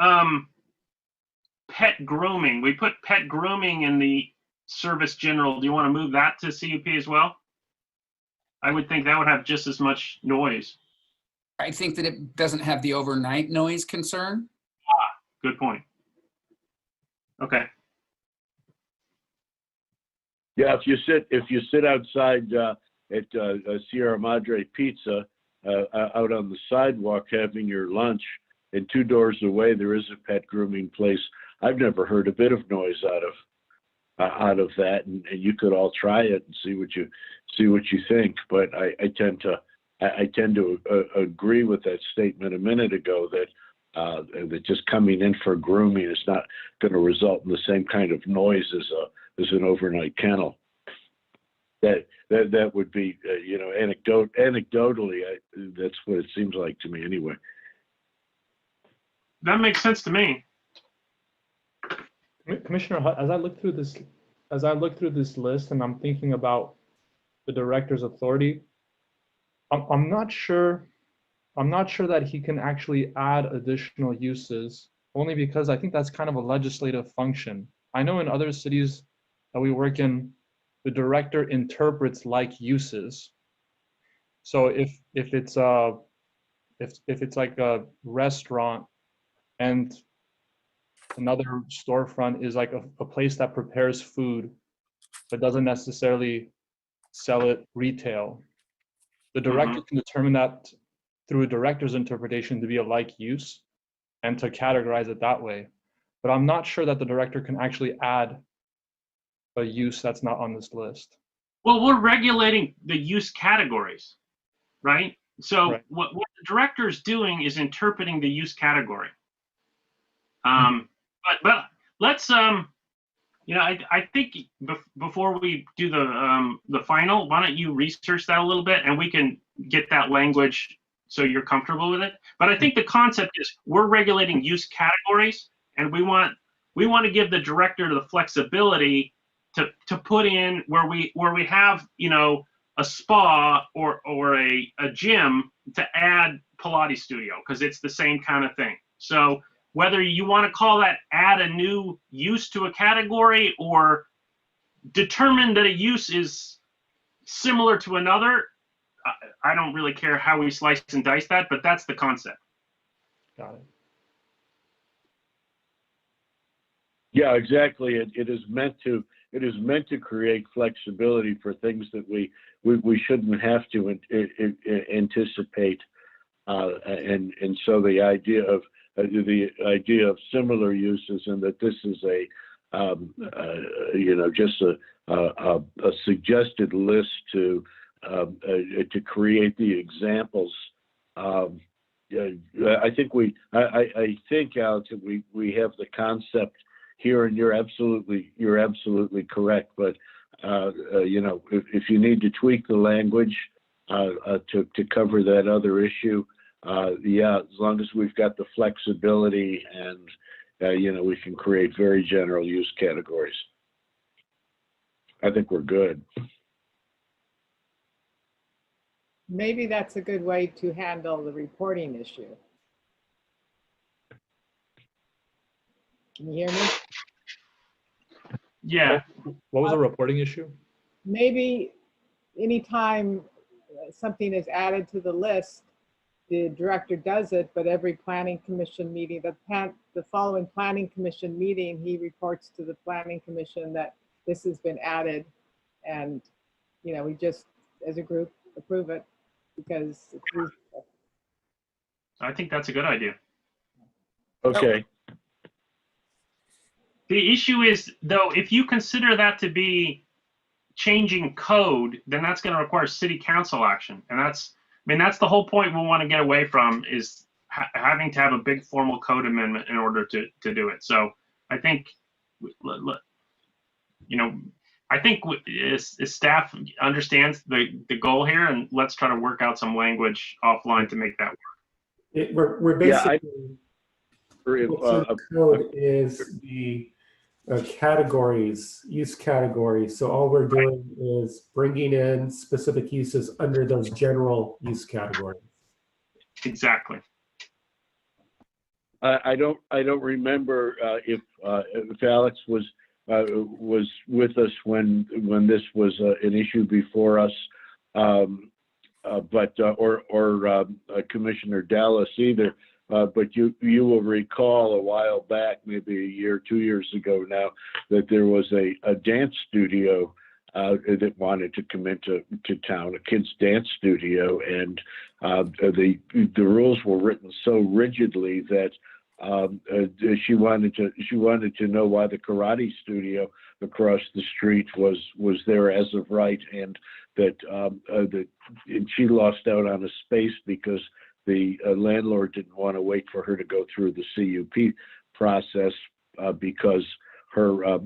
pet grooming? We put pet grooming in the service general. Do you want to move that to CUP as well? I would think that would have just as much noise. I think that it doesn't have the overnight noise concern. Good point. Okay. Yeah, if you sit outside at Sierra Madre Pizza out on the sidewalk having your lunch, and 2 doors away there is a pet grooming place. I've never heard a bit of noise out of that, and you could all try it and see what you think. But I tend to agree with that statement a minute ago that just coming in for grooming is not going to result in the same kind of noise as an overnight kennel. That would be anecdotally that's what it seems like to me anyway. That makes sense to me. Commissioner, as I look through this list and I'm thinking about the director's authority, I'm not sure that he can actually add additional uses, only because I think that's kind of a legislative function. I know in other cities that we work in, the director interprets like uses. So if it's like a restaurant and another storefront is like a place that prepares food but doesn't necessarily sell it retail, the director can determine that through a director's interpretation to be a like use and to categorize it that way. But I'm not sure that the director can actually add a use that's not on this list. Well, we're regulating the use categories, right? So Right. what the director is doing is interpreting the use category. But let's I think before we do the final, why don't you research that a little bit and we can get that language so you're comfortable with it. But I think the concept is we're regulating use categories, and we want to give the director the flexibility to put in where we have a spa or a gym to add Pilates studio, because it's the same kind of thing. So whether you want to call that add a new use to a category or determine that a use is similar to another, I don't really care how we slice and dice that, but that's the concept. Got it. Yeah, exactly. It is meant to create flexibility for things that we shouldn't have to anticipate, and so the idea of similar uses, and that this is just a suggested list to create the examples. I think Alex, that we have the concept here, and you're absolutely correct. But if you need to tweak the language to cover that other issue, as long as we've got the flexibility and we can create very general use categories, I think we're good. Maybe that's a good way to handle the reporting issue. Can you hear me? Yeah. What was the reporting issue? Maybe anytime something is added to the list, the director does it, but every planning commission meeting, the following planning commission meeting, he reports to the planning commission that this has been added, and, you know, we just, as a group, approve it because it's reasonable. I think that's a good idea. Okay, The issue is, though, if you consider that to be changing code, then that's going to require city council action. And that's, I mean, that's the whole point we want to get away from, is having to have a big formal code amendment in order to do it. So I think, you know, I think staff understands the goal here, and let's try to work out some language offline to make that work. We're Yeah, basically, what's in the code is the categories, use categories. So all we're doing is bringing in specific uses under those general use categories. Exactly. I don't remember if Alex was with us when this was an issue before us, but Commissioner Dallas either. But you will recall a while back, maybe a year, 2 years ago now, that there was a dance studio that wanted to come into town, a kids' dance studio, and the rules were written so rigidly that she wanted to know why the karate studio across the street was there as of right, and that and she lost out on a space because the landlord didn't want to wait for her to go through the CUP process because her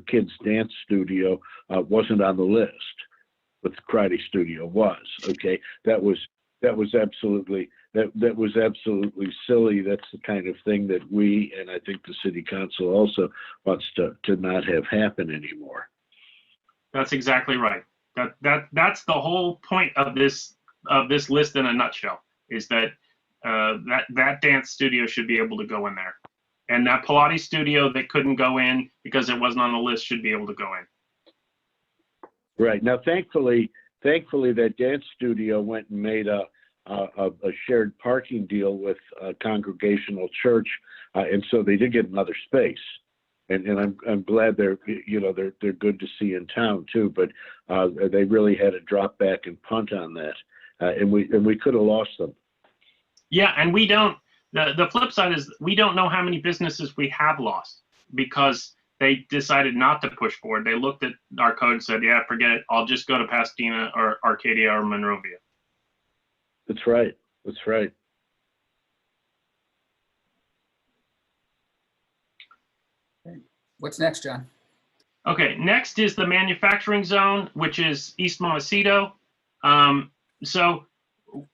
kids' dance studio wasn't on the list, but the karate studio was. Okay, that was absolutely silly. That's the kind of thing that we, and I think the city council also, wants to not have happen anymore. That's exactly right. That's the whole point of this list in a nutshell, is that that dance studio should be able to go in there, and that Pilates studio that couldn't go in because it wasn't on the list should be able to go in. Right. Now, thankfully, that dance studio went and made a shared parking deal with a Congregational Church, and so they did get another space. And I'm glad they're good to see in town too. But they really had to drop back and punt on that, and we could have lost them. Yeah, and we don't. The flip side is we don't know how many businesses we have lost because they decided not to push forward. They looked at our code and said, "Yeah, forget it. I'll just go to Pasadena or Arcadia or Monrovia." That's right. That's right. What's next, John? Okay, next is the manufacturing zone, which is East Montecito. So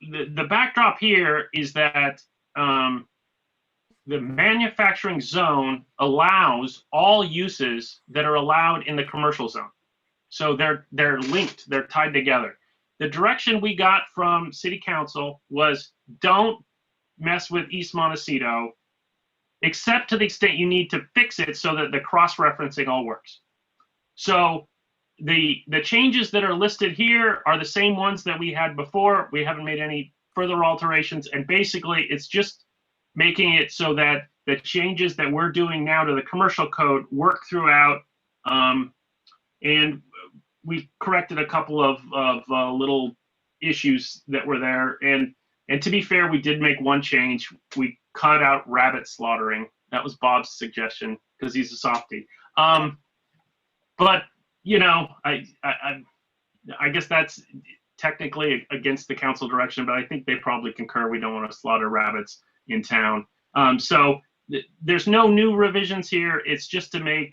the backdrop here is that the manufacturing zone allows all uses that are allowed in the commercial zone. So they're linked, they're tied together. The direction we got from City Council was don't mess with East Montecito, except to the extent you need to fix it so that the cross-referencing all works. So the changes that are listed here are the same ones that we had before. We haven't made any further alterations, and basically it's just making it so that the changes that we're doing now to the commercial code work throughout, and we corrected a couple of little issues that were there. And to be fair, we did make one change. We cut out rabbit slaughtering. That was Bob's suggestion because he's a softie. But you know, I guess that's technically against the council direction, but I think they probably concur. We don't want to slaughter rabbits in town. So there's no new revisions here. It's just to make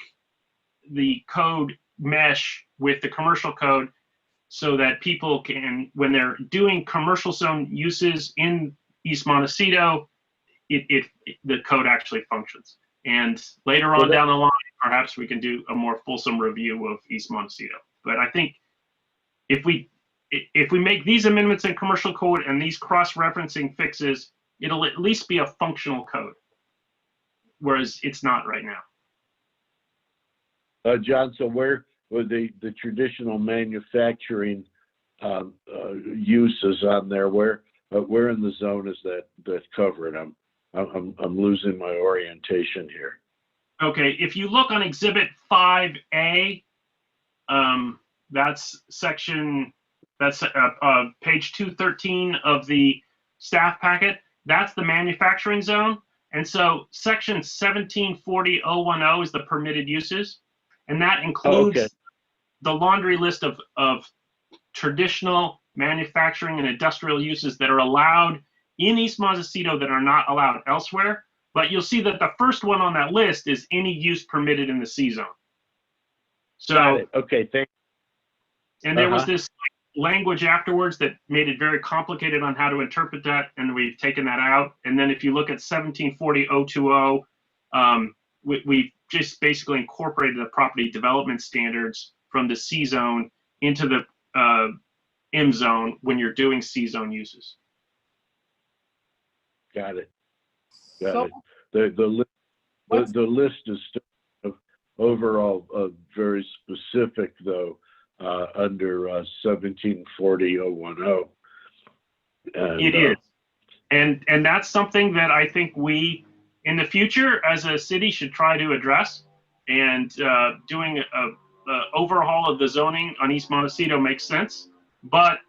the code mesh with the commercial code so that people can, when they're doing commercial zone uses in East Montecito, the code actually functions. And later on down the line, perhaps we can do a more fulsome review of East Montecito. But I think if we make these amendments in commercial code and these cross-referencing fixes, it'll at least be a functional code, whereas it's not right now. John, so where were the traditional manufacturing uses on there? Where in the zone is that covered? I'm losing my orientation here. Okay, if you look on Exhibit 5A, That's section, that's page 213 of the staff packet. That's the manufacturing zone. And so section 1740.010 is the permitted uses. And that includes okay. the laundry list of traditional manufacturing and industrial uses that are allowed in East Montecito that are not allowed elsewhere. But you'll see that the first one on that list is any use permitted in the C zone. Got So, it. Okay, thank and there was Uh-huh. this language afterwards that made it very complicated on how to interpret that, and we've taken that out. And then if you look at 1740.020, we just basically incorporated the property development standards from the C zone into the M zone when you're doing C zone uses. Got it. So Got it. The list is still overall very specific though, under 1740.010. It is. And that's something that I think we, in the future, as a city, should try to address. And doing a overhaul of the zoning on East Montecito makes sense. But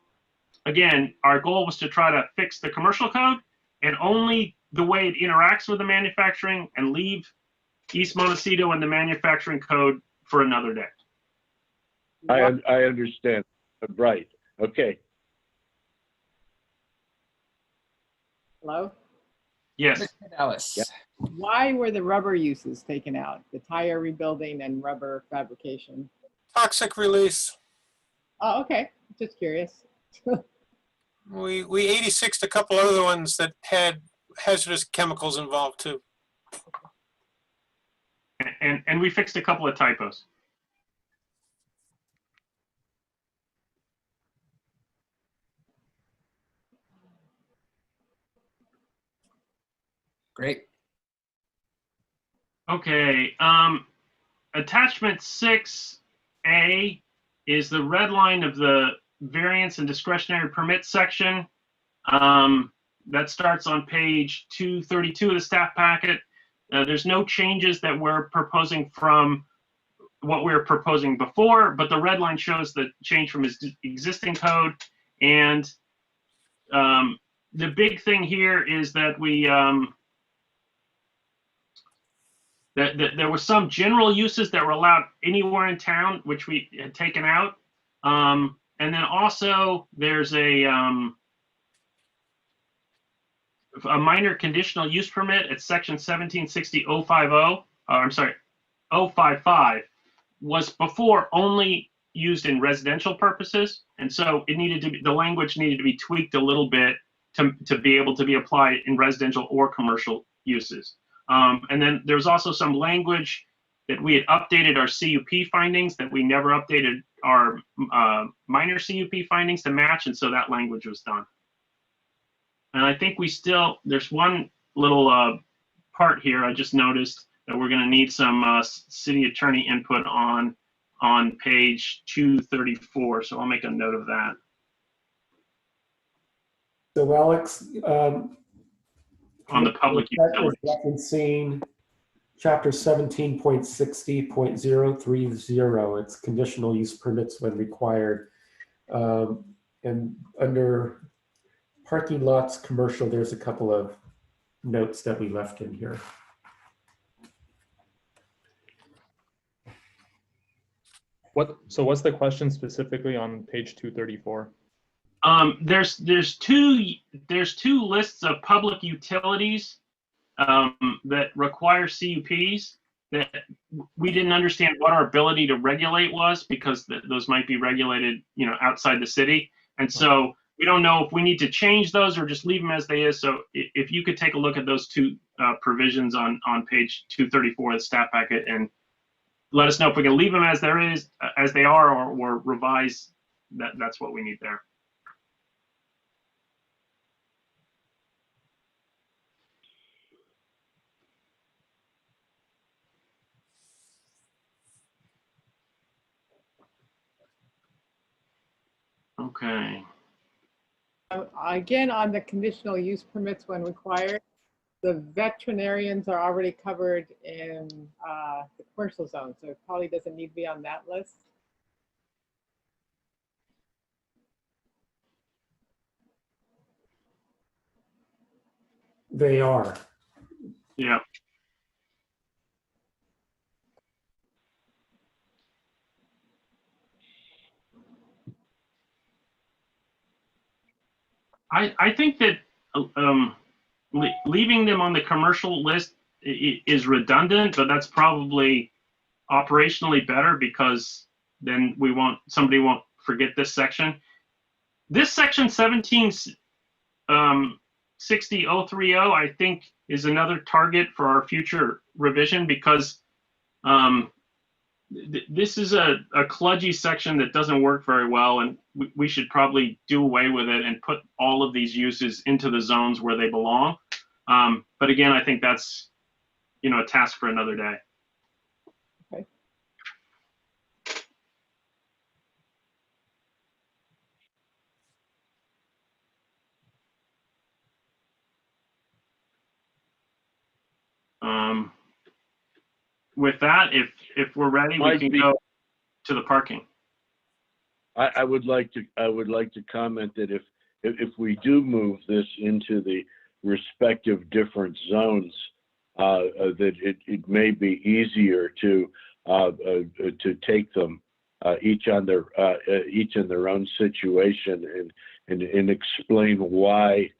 again, our goal was to try to fix the commercial code and only the way it interacts with the manufacturing, and leave East Montecito and the manufacturing code for another day. I understand. Right. Okay. hello? Yes. Mr. Dallas. Yeah. Why were the rubber uses taken out? The tire rebuilding and rubber fabrication? Toxic release. Oh, okay. Just curious. We 86'd a couple other ones that had hazardous chemicals involved too. And we fixed a couple of typos. Great. Okay, attachment 6A is the red line of the variance and discretionary permit section. That starts on page 232 of the staff packet. There's no changes that we're proposing from what we were proposing before, but the red line shows the change from his existing code. And the big thing here is that we, that there were some general uses that were allowed anywhere in town, which we had taken out. And then also there's a minor conditional use permit at section 1760.050, I'm sorry, 055, was before only used in residential purposes. And so it needed to be, the language needed to be tweaked a little bit to be able to be applied in residential or commercial uses. And then there's also some language that we had updated our CUP findings, that we never updated our minor CUP findings to match, and so that language was done. And I think we still, there's one little part here I just noticed that we're going to need some city attorney input on page 234, so I'll make a note of that. So Alex, On the public that is utilities. referencing chapter 17.60.030. It's conditional use permits when required. And under parking lots, commercial, there's a couple of notes that we left in here. So what's the question specifically on page 234? There's two lists of public utilities that require CUPs that we didn't understand what our ability to regulate was, because those might be regulated, outside the city. And so we don't know if we need to change those or just leave them as they is. So if you could take a look at those two provisions on page 234 of the staff packet and let us know if we can leave them as they are, or revise that's what we need there. Okay. Again, on the conditional use permits when required, the veterinarians are already covered in the commercial zone, so it probably doesn't need to be on that list. They are. Yeah. I think that leaving them on the commercial list is redundant, but that's probably operationally better because then somebody won't forget this section. This section 1760030, I think, is another target for our future revision because this is a kludgy section that doesn't work very well, and we should probably do away with it and put all of these uses into the zones where they belong. But again, I think that's, a task for another day. Okay. With that, if we're ready, we can go to the parking. I would like to comment that if we do move this into the respective different zones, that it may be easier to take them each in their own situation and explain why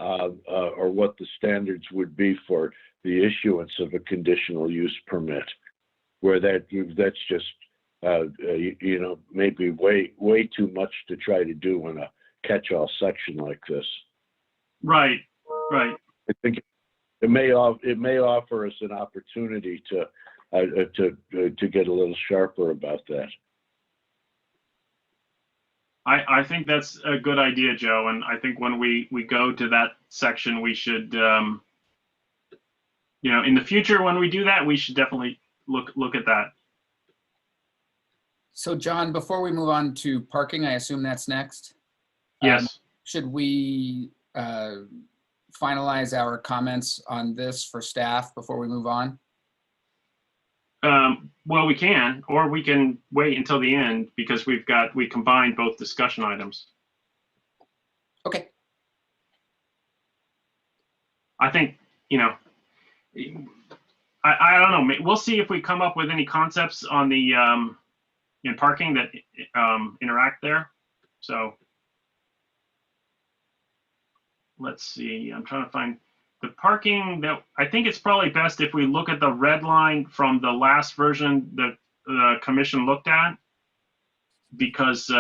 or what the standards would be for the issuance of a conditional use permit, where that's just maybe way too much to try to do in a catch-all section like this. Right. I think it may offer us an opportunity to get a little sharper about that. I think that's a good idea, Joe. And I think when we go to that section, we should, in the future, when we do that, we should definitely look at that. So John, before we move on to parking, I assume that's next. Yes. Should we finalize our comments on this for staff before we move on? Well, we can, or we can wait until the end because we combined both discussion items. Okay. I think, I don't know. We'll see if we come up with any concepts on the in parking that interact there. So let's see. I'm trying to find the parking that I think it's probably best if we look at the red line from the last version that the commission looked at, because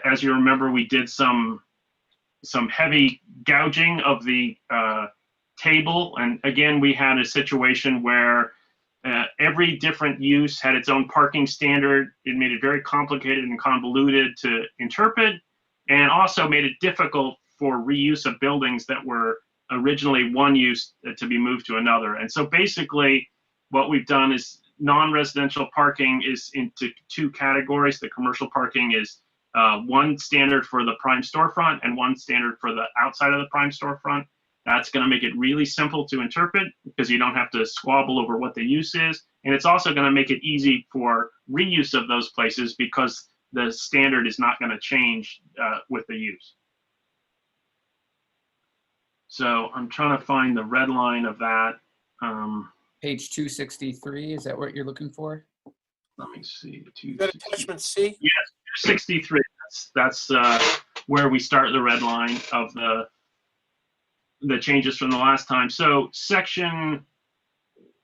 as you remember, we did some heavy gouging of the table. And again, we had a situation where every different use had its own parking standard. It made it very complicated and convoluted to interpret, and also made it difficult for reuse of buildings that were originally one use to be moved to another. And so basically what we've done is non-residential parking is into two categories. The commercial parking is one standard for the prime storefront and one standard for the outside of the prime storefront. That's going to make it really simple to interpret because you don't have to squabble over what the use is. And it's also going to make it easy for reuse of those places because the standard is not going to change with the use. So I'm trying to find the red line of that. Page 263, is that what you're looking for? Let me see. Is that attachment C? Yes, 63. That's where we start the red line of the changes from the last time. So section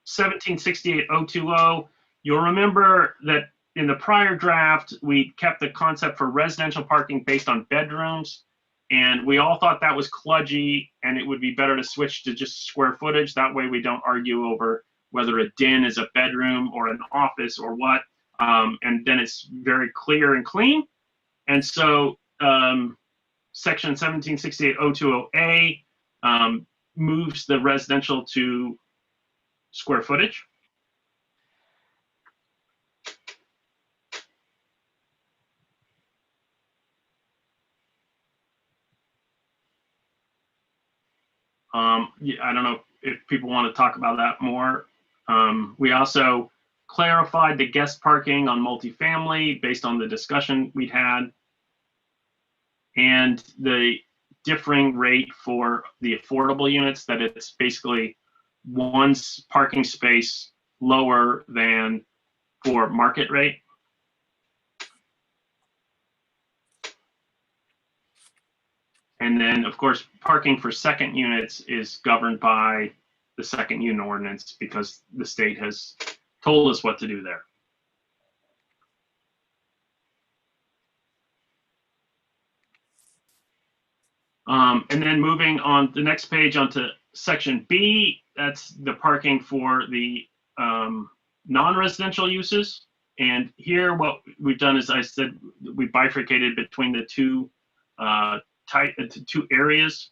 1768020, you'll remember that in the prior draft, we kept the concept for residential parking based on bedrooms. And we all thought that was kludgy and it would be better to switch to just square footage. That way we don't argue over whether a den is a bedroom or an office or what. And then it's very clear and clean. And so section 1768020A moves the residential to square footage. Yeah, I don't know if people want to talk about that more. We also clarified the guest parking on multifamily based on the discussion we'd had. And the differing rate for the affordable units, that it's basically one parking space lower than for market rate. And then, of course, parking for second units is governed by the second unit ordinance because the state has told us what to do there. And then moving on the next page onto section B, that's the parking for the non-residential uses. And here what we've done is, I said, we bifurcated between the two two areas.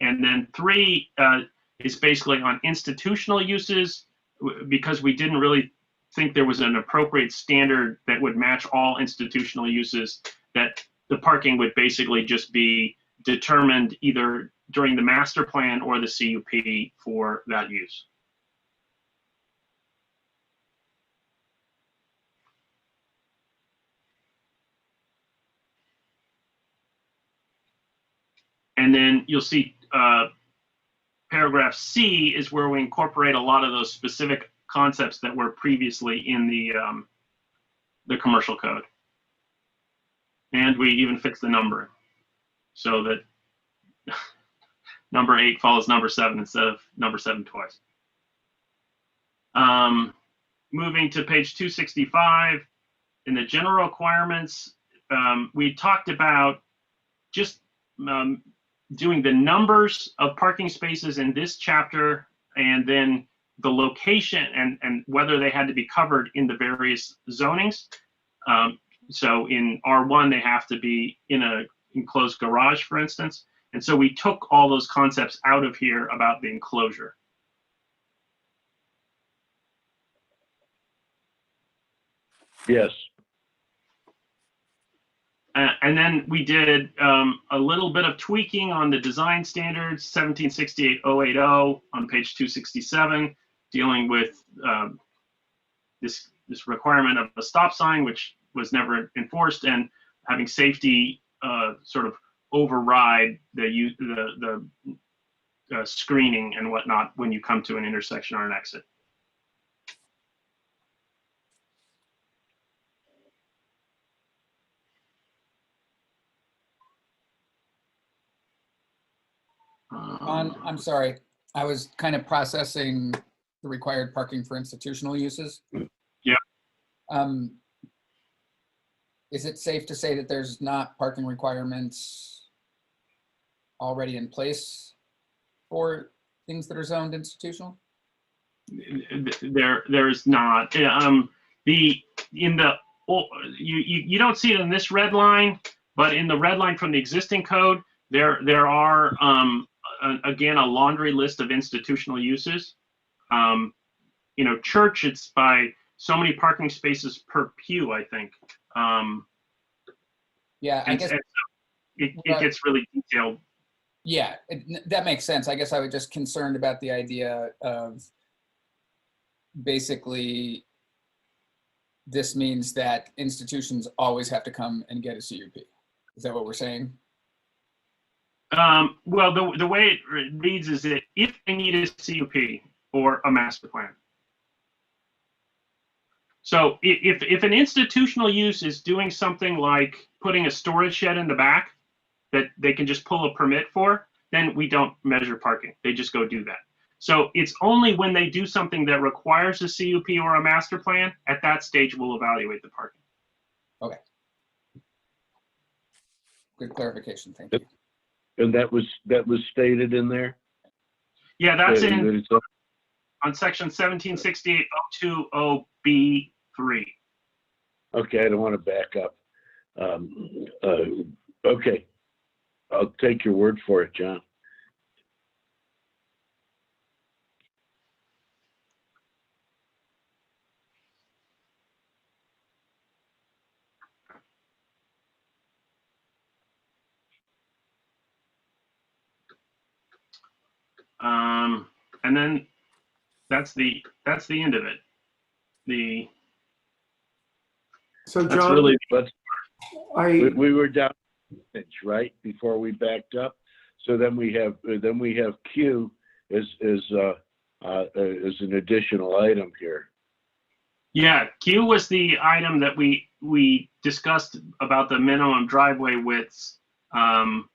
And then 3 is basically on institutional uses, because we didn't really think there was an appropriate standard that would match all institutional uses, that the parking would basically just be determined either during the master plan or the CUP for that use. And then you'll see paragraph C is where we incorporate a lot of those specific concepts that were previously in the commercial code. And we even fixed the numbering so that number 8 follows number 7 instead of number 7 twice. Moving to page 265, in the general requirements, we talked about just doing the numbers of parking spaces in this chapter, and then the location and whether they had to be covered in the various zonings. So in R1, they have to be in a enclosed garage, for instance. And so we took all those concepts out of here about the enclosure. Yes. And then we did a little bit of tweaking on the design standards, 1768-080 on page 267, dealing with this requirement of a stop sign, which was never enforced, and having safety sort of override the screening and whatnot when you come to an intersection or an exit. I'm sorry, I was kind of processing the required parking for institutional uses. Yeah. Is it safe to say that there's not parking requirements already in place for things that are zoned institutional? There's not. You don't see it in this red line, but in the red line from the existing code, there are again a laundry list of institutional uses. Church, it's by so many parking spaces per pew, I think. Yeah, I guess it gets really detailed. Yeah, that makes sense. I guess I was just concerned about the idea of basically this means that institutions always have to come and get a CUP. Is that what we're saying? Well, the way it reads is that if they need a CUP or a master plan. So if an institutional use is doing something like putting a storage shed in the back that they can just pull a permit for, then we don't measure parking. They just go do that. So it's only when they do something that requires a CUP or a master plan, at that stage we'll evaluate the parking. Okay. Good clarification, thank you. And that was stated in there? Yeah, that's That in it's on section 1768-020B3. okay, I don't want to back up. Okay, I'll take your word for it, John. And then that's the end of it. So That's John, But I, we were down, right, before we backed up. So then we have Q as an additional item here. Yeah, Q was the item that we discussed about the minimum driveway widths, that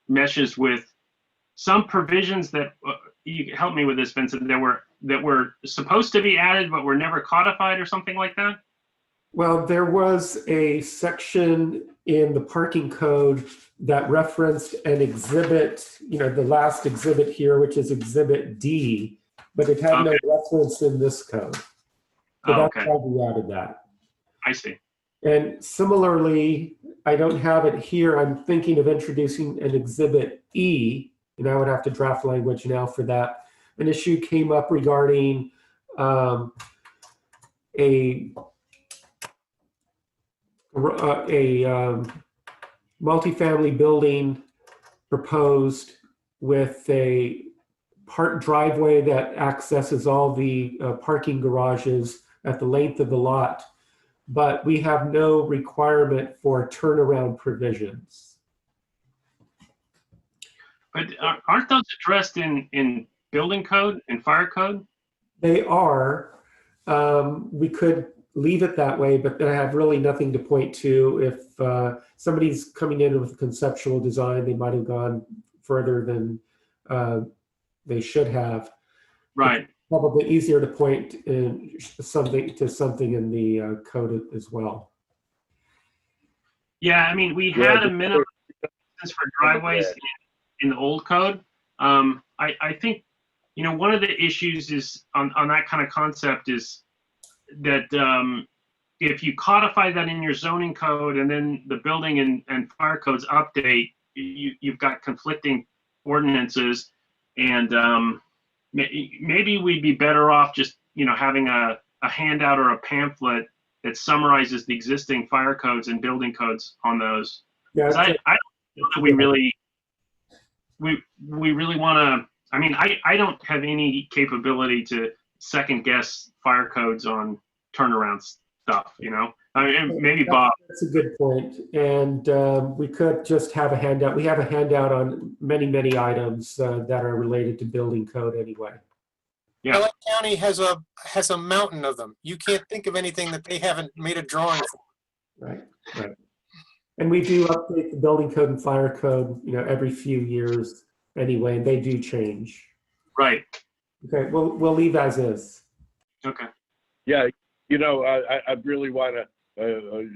meshes with some provisions that you help me with this, Vincent, that were supposed to be added but were never codified or something like that. Well, there was a section in the parking code that referenced an exhibit, the last exhibit here, which is Exhibit D, but it had no reference in this code. So that's why we added that. I see. And similarly, I don't have it here. I'm thinking of introducing an Exhibit E, and I would have to draft language now for that. An issue came up regarding a multifamily building proposed with a driveway that accesses all the parking garages at the length of the lot, but we have no requirement for turnaround provisions. But aren't those addressed in building code and fire code? They are. We could leave it that way, but I have really nothing to point to. If somebody's coming in with a conceptual design, they might have gone further than they should have. Right. It's probably easier to point in something in the code as well. Yeah, I mean, we had a minimum for driveways in the old code. I think, one of the issues is on that kind of concept is that if you codify that in your zoning code and then the building and fire codes update, you've got conflicting ordinances, and maybe we'd be better off just having a handout or a pamphlet that summarizes the existing fire codes and building codes on those. Yeah, I don't know that we really want to. I mean, I don't have any capability to second guess fire codes on turnaround stuff. I mean, maybe Bob. That's a good point. And we could just have a handout. We have a handout on many, many items that are related to building code anyway. Yeah. LA County has a mountain of them. You can't think of anything that they haven't made a drawing for. Right. And we do update the building code and fire code, every few years anyway, and they do change. Right. Okay, we'll leave as is. Okay. Yeah, I really want to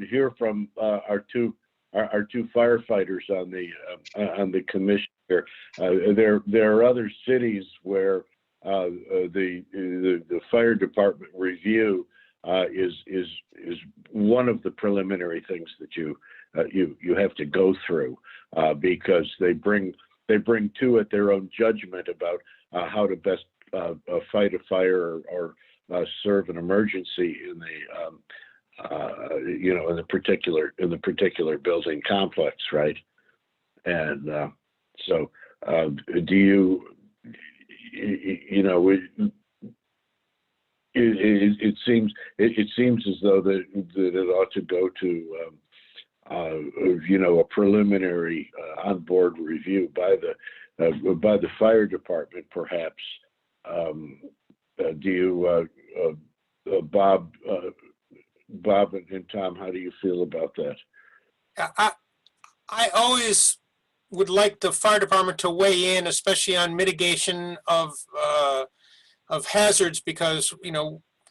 hear from our two firefighters on the commission here. There are other cities where the fire department review is one of the preliminary things that you have to go through because they bring to it their own judgment about how to best fight a fire or serve an emergency in the particular building complex, right? And so do you? It seems as though that it ought to go to a preliminary on-board review by the fire department, perhaps. Do you, Bob and Tom, how do you feel about that? I always would like the fire department to weigh in, especially on mitigation of hazards, because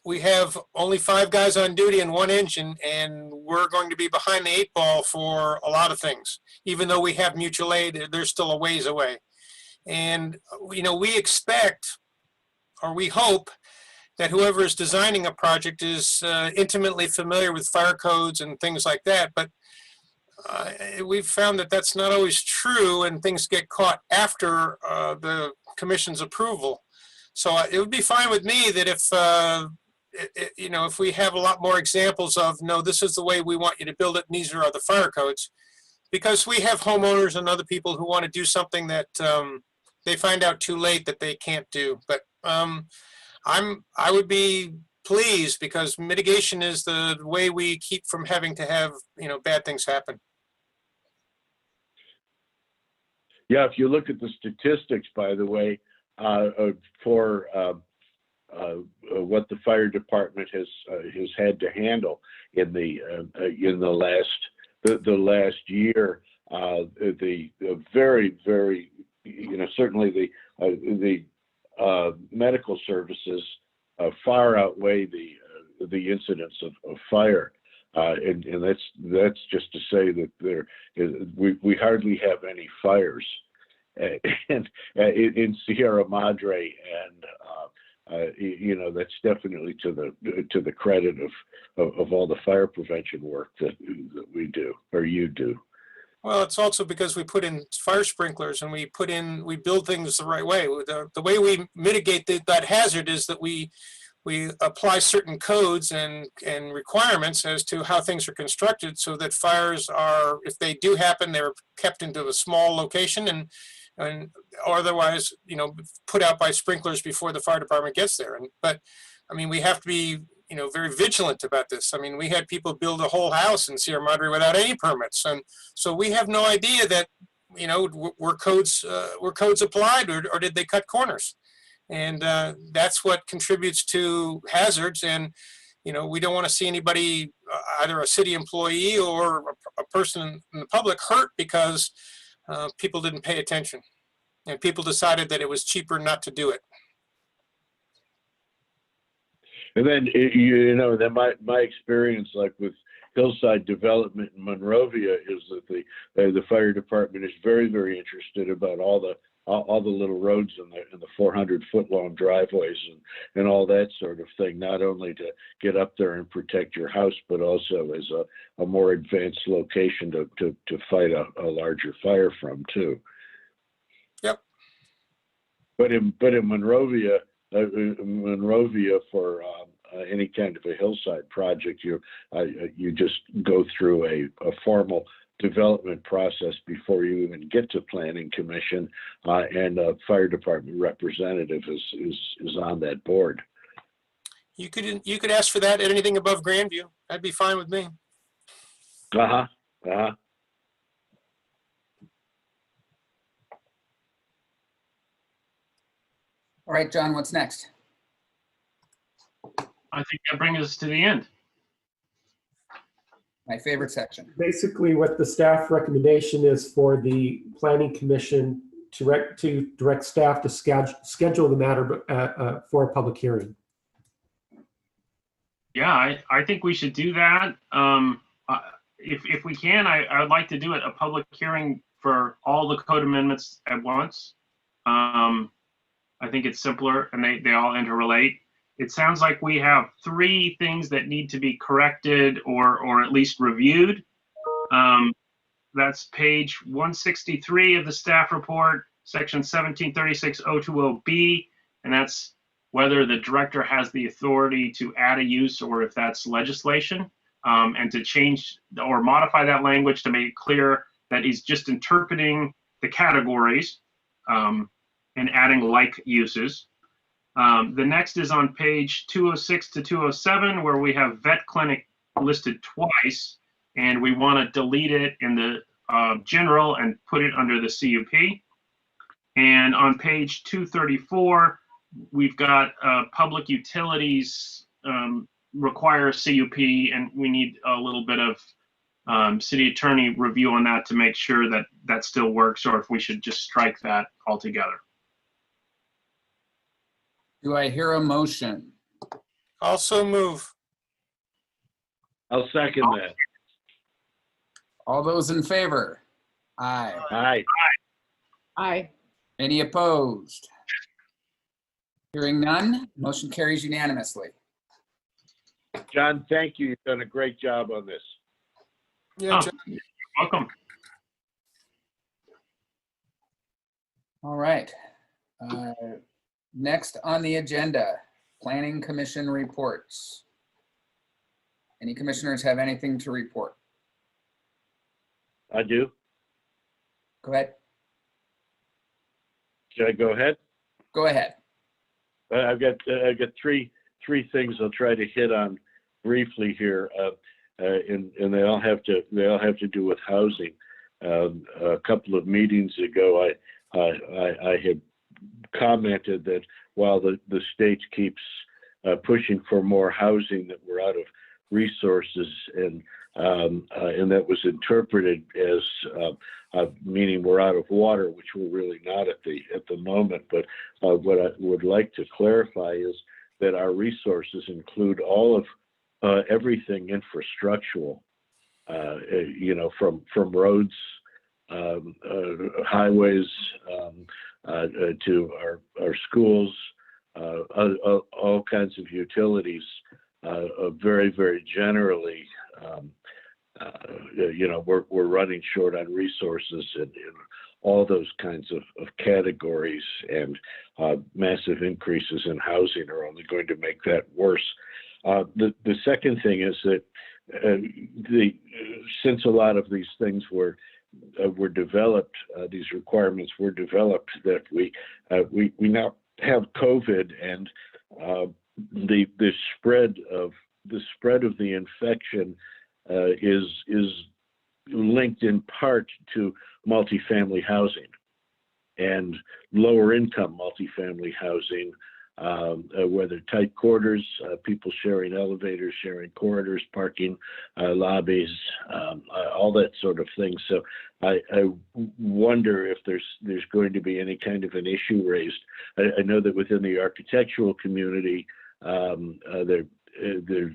we have only 5 guys on duty and 1 engine, and we're going to be behind the 8 ball for a lot of things. Even though we have mutual aid, they're still a ways away. And we expect, or we hope, that whoever is designing a project is intimately familiar with fire codes and things like that. But we've found that that's not always true, and things get caught after the commission's approval. So it would be fine with me that if we have a lot more examples of, no, this is the way we want you to build it, and these are other fire codes, because we have homeowners and other people who want to do something that they find out too late that they can't do. But I would be pleased, because mitigation is the way we keep from having to have bad things happen. Yeah, if you look at the statistics, by the way, for what the fire department has had to handle in the last year, the very, very, certainly the medical services far outweigh the incidence of fire. And that's just to say that we hardly have any fires and in Sierra Madre, and that's definitely to the credit of all the fire prevention work that we do, or you do. Well, it's also because we put in fire sprinklers and we build things the right way. The way we mitigate that hazard is that we apply certain codes and requirements as to how things are constructed, so that fires are, if they do happen, they're kept into a small location and otherwise, put out by sprinklers before the fire department gets there. But I mean, we have to be, very vigilant about this. I mean, we had people build a whole house in Sierra Madre without any permits, and so we have no idea that, were codes applied, or did they cut corners? And that's what contributes to hazards. And, we don't want to see anybody, either a city employee or a person in the public, hurt because people didn't pay attention and people decided that it was cheaper not to do it. And then, then my experience, like with hillside development in Monrovia, is that the fire department is very, very interested about all the little roads and the 400-foot long driveways and all that sort of thing, not only to get up there and protect your house, but also as a more advanced location to fight a larger fire from too. Yep. But in Monrovia, for any kind of a hillside project, you just go through a formal development process before you even get to planning commission, and a fire department representative is on that board. You could ask for that at anything above Grandview. That'd be fine with me. All right, John, what's next? I think that brings us to the end. My favorite section. Basically, what the staff recommendation is for the planning commission to direct staff to schedule the matter for a public hearing. Yeah, I think we should do that. If we can, I would like to do it a public hearing for all the code amendments at once. I think it's simpler and they all interrelate. It sounds like we have 3 things that need to be corrected or at least reviewed. That's page 163 of the staff report, section 1736.020B, and that's whether the director has the authority to add a use or if that's legislation, and to change or modify that language to make it clear that he's just interpreting the categories and adding like uses. The next is on page 206 to 207, where we have vet clinic listed twice, and we want to delete it in the general and put it under the CUP. And on page 234, we've got public utilities require CUP, and we need a little bit of city attorney review on that to make sure that that still works, or if we should just strike that altogether. Do I hear a motion? Also move. I'll second that. All those in favor? Aye. Aye. Aye. Any opposed? Hearing none, motion carries unanimously. John, thank you. You've done a great job on this. Yeah, Oh, you're welcome. All right. Next on the agenda, Planning Commission reports. Any commissioners have anything to report? I do. Go ahead. Should I go ahead? Go ahead. I've got 3 things I'll try to hit on briefly here, and they all have to do with housing. a couple of meetings ago, I had commented that while the state keeps pushing for more housing, that we're out of resources, and that was interpreted as meaning we're out of water, which we're really not at the moment. But what I would like to clarify is that our resources include all of everything infrastructural, from roads, highways, to our schools, all kinds of utilities. Very, very generally, we're running short on resources in all those kinds of categories, and massive increases in housing are only going to make that worse. The second thing is that since a lot of these things were developed, these requirements were developed, that we now have COVID, and the spread of the infection is linked in part to multifamily housing and lower income multifamily housing, whether tight quarters, people sharing elevators, sharing corridors, parking, lobbies, all that sort of thing. So I wonder if there's going to be any kind of an issue raised. I know that within the architectural community,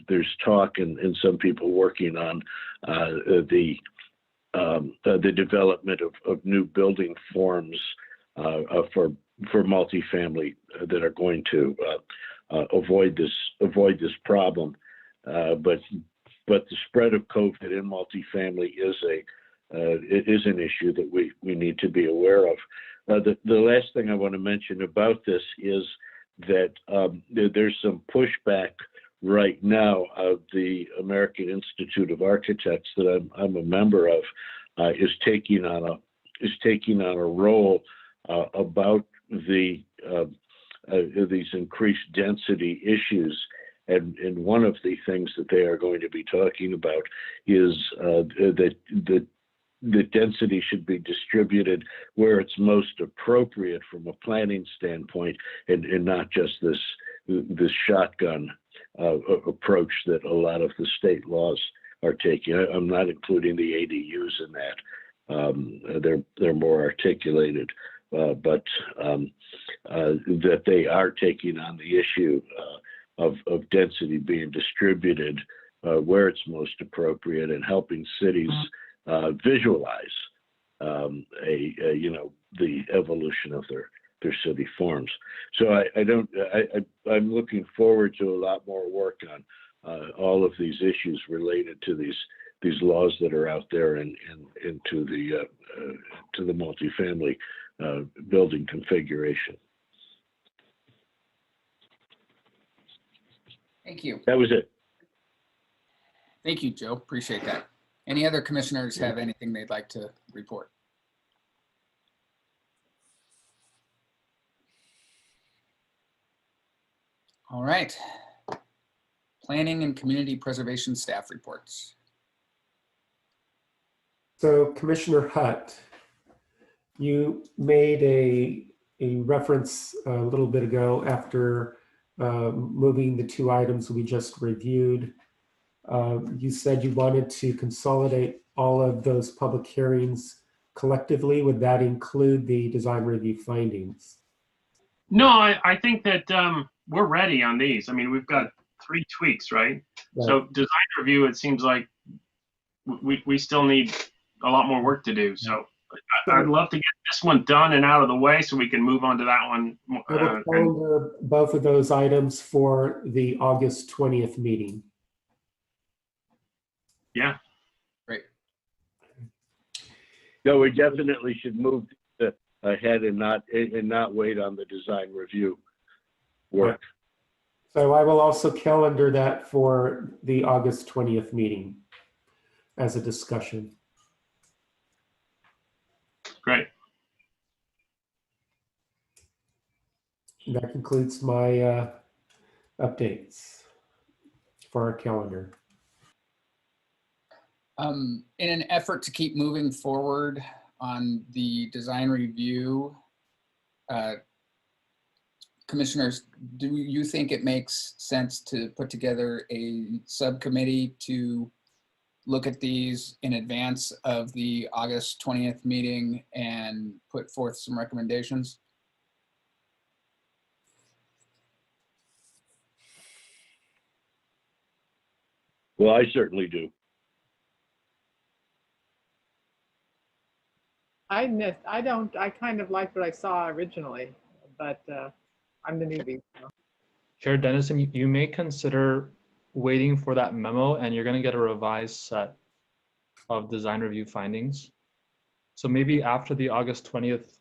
there's talk and some people working on the development of new building forms for multifamily that are going to avoid this problem. But the spread of COVID in multifamily is an issue that we need to be aware of. The last thing I want to mention about this is that there's some pushback right now of the American Institute of Architects that I'm a member of, is taking on a role about these increased density issues. And one of the things that they are going to be talking about is that the density should be distributed where it's most appropriate from a planning standpoint, and not just this shotgun approach that a lot of the state laws are taking. I'm not including the ADUs in that. They're more articulated, but that they are taking on the issue of density being distributed where it's most appropriate, and helping cities visualize the evolution of their city forms. So I'm looking forward to a lot more work on all of these issues related to these laws that are out there, and to the multifamily building configuration. Thank you. That was it. Thank you, Joe. Appreciate that. Any other commissioners have anything they'd like to report? All right. Planning and Community Preservation staff reports. So Commissioner Hutt, you made a reference a little bit ago after moving the two items we just reviewed. You said you wanted to consolidate all of those public hearings collectively. Would that include the design review findings? No, I think that we're ready on these. I mean, we've got 3 tweaks, right? So design review, it seems like we still need a lot more work to do. So I'd love to get this one done and out of the way so we can move on to that one. I will calendar both of those items for the August 20th meeting. Yeah. Great. No, we definitely should move ahead and not wait on the design review work. So I will also calendar that for the August 20th meeting as a discussion. Great. And that concludes my updates for our calendar. In an effort to keep moving forward on the design review, commissioners, do you think it makes sense to put together a subcommittee to look at these in advance of the August 20th meeting and put forth some recommendations? Well, I certainly do. I kind of liked what I saw originally, but I'm the newbie. So. Chair Dennison, you may consider waiting for that memo, and you're going to get a revised set of design review findings. So maybe after the August 20th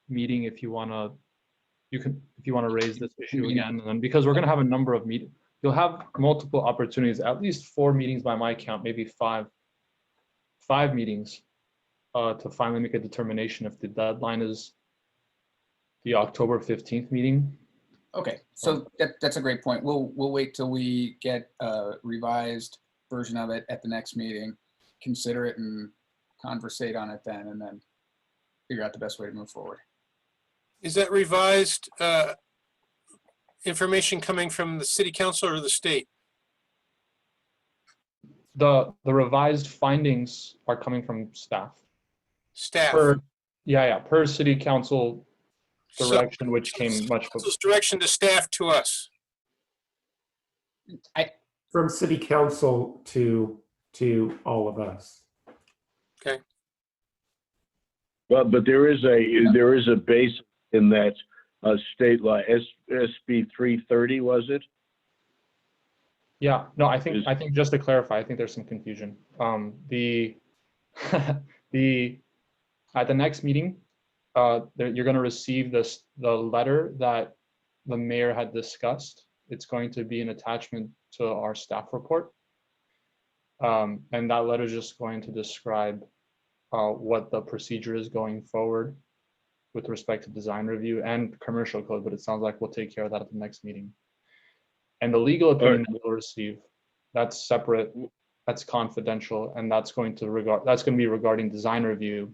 meeting, if you want to raise this issue again, and then because we're going to have a number of meetings, you'll have multiple opportunities, at least 4 meetings by my count, maybe five meetings to finally make a determination if the deadline is the October 15th meeting. Okay, so that's a great point. We'll wait till we get a revised version of it at the next meeting, consider it and conversate on it then, and then figure out the best way to move forward. Is that revised information coming from the city council or the state? The revised findings are coming from staff. Staff. Per city council direction, which came much before. Council's direction to staff to us. From city council to all of us. Okay. Well, but there is a base in that state law, SB 330, was it? Yeah, no, I think just to clarify, I think there's some confusion. At the next meeting, you're going to receive the letter that the mayor had discussed. It's going to be an attachment to our staff report. And that letter is just going to describe what the procedure is going forward with respect to design review and commercial code, but it sounds like we'll take care of that at the next meeting. And the legal opinion that we'll receive, that's separate, that's confidential, and that's going to be regarding design review.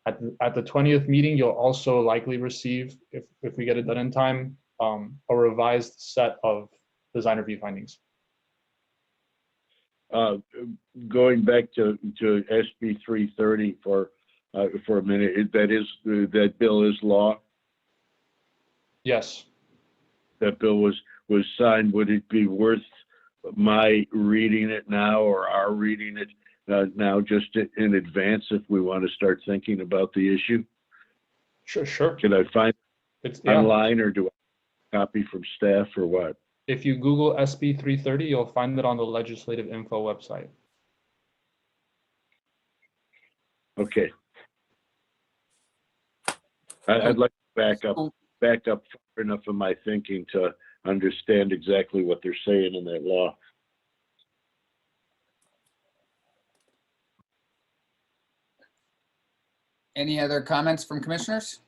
At the 20th meeting, you'll also likely receive, if we get it done in time, a revised set of design review findings. Going back to SB 330 for a minute, that bill is law. Yes. That bill was signed. Would it be worth my reading it now or our reading it now just in advance if we want to start thinking about the issue? Sure. Can I find it online or do I copy from staff or what? If you Google SB 330, you'll find it on the legislative info website. Okay. I'd like to back up far enough of my thinking to understand exactly what they're saying in that law. Any other comments from commissioners?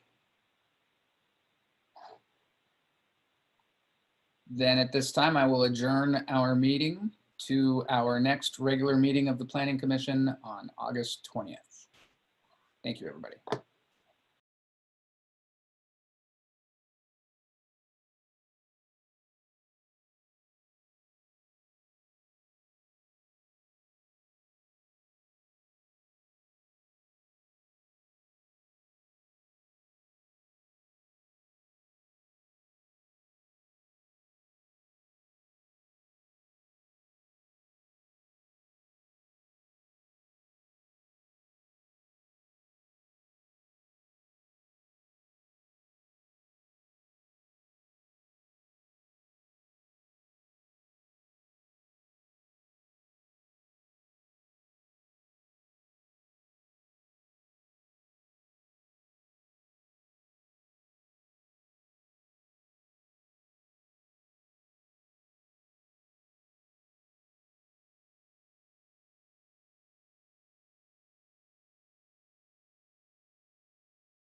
Then at this time, I will adjourn our meeting to our next regular meeting of the Planning Commission on August 20th. Thank you, everybody.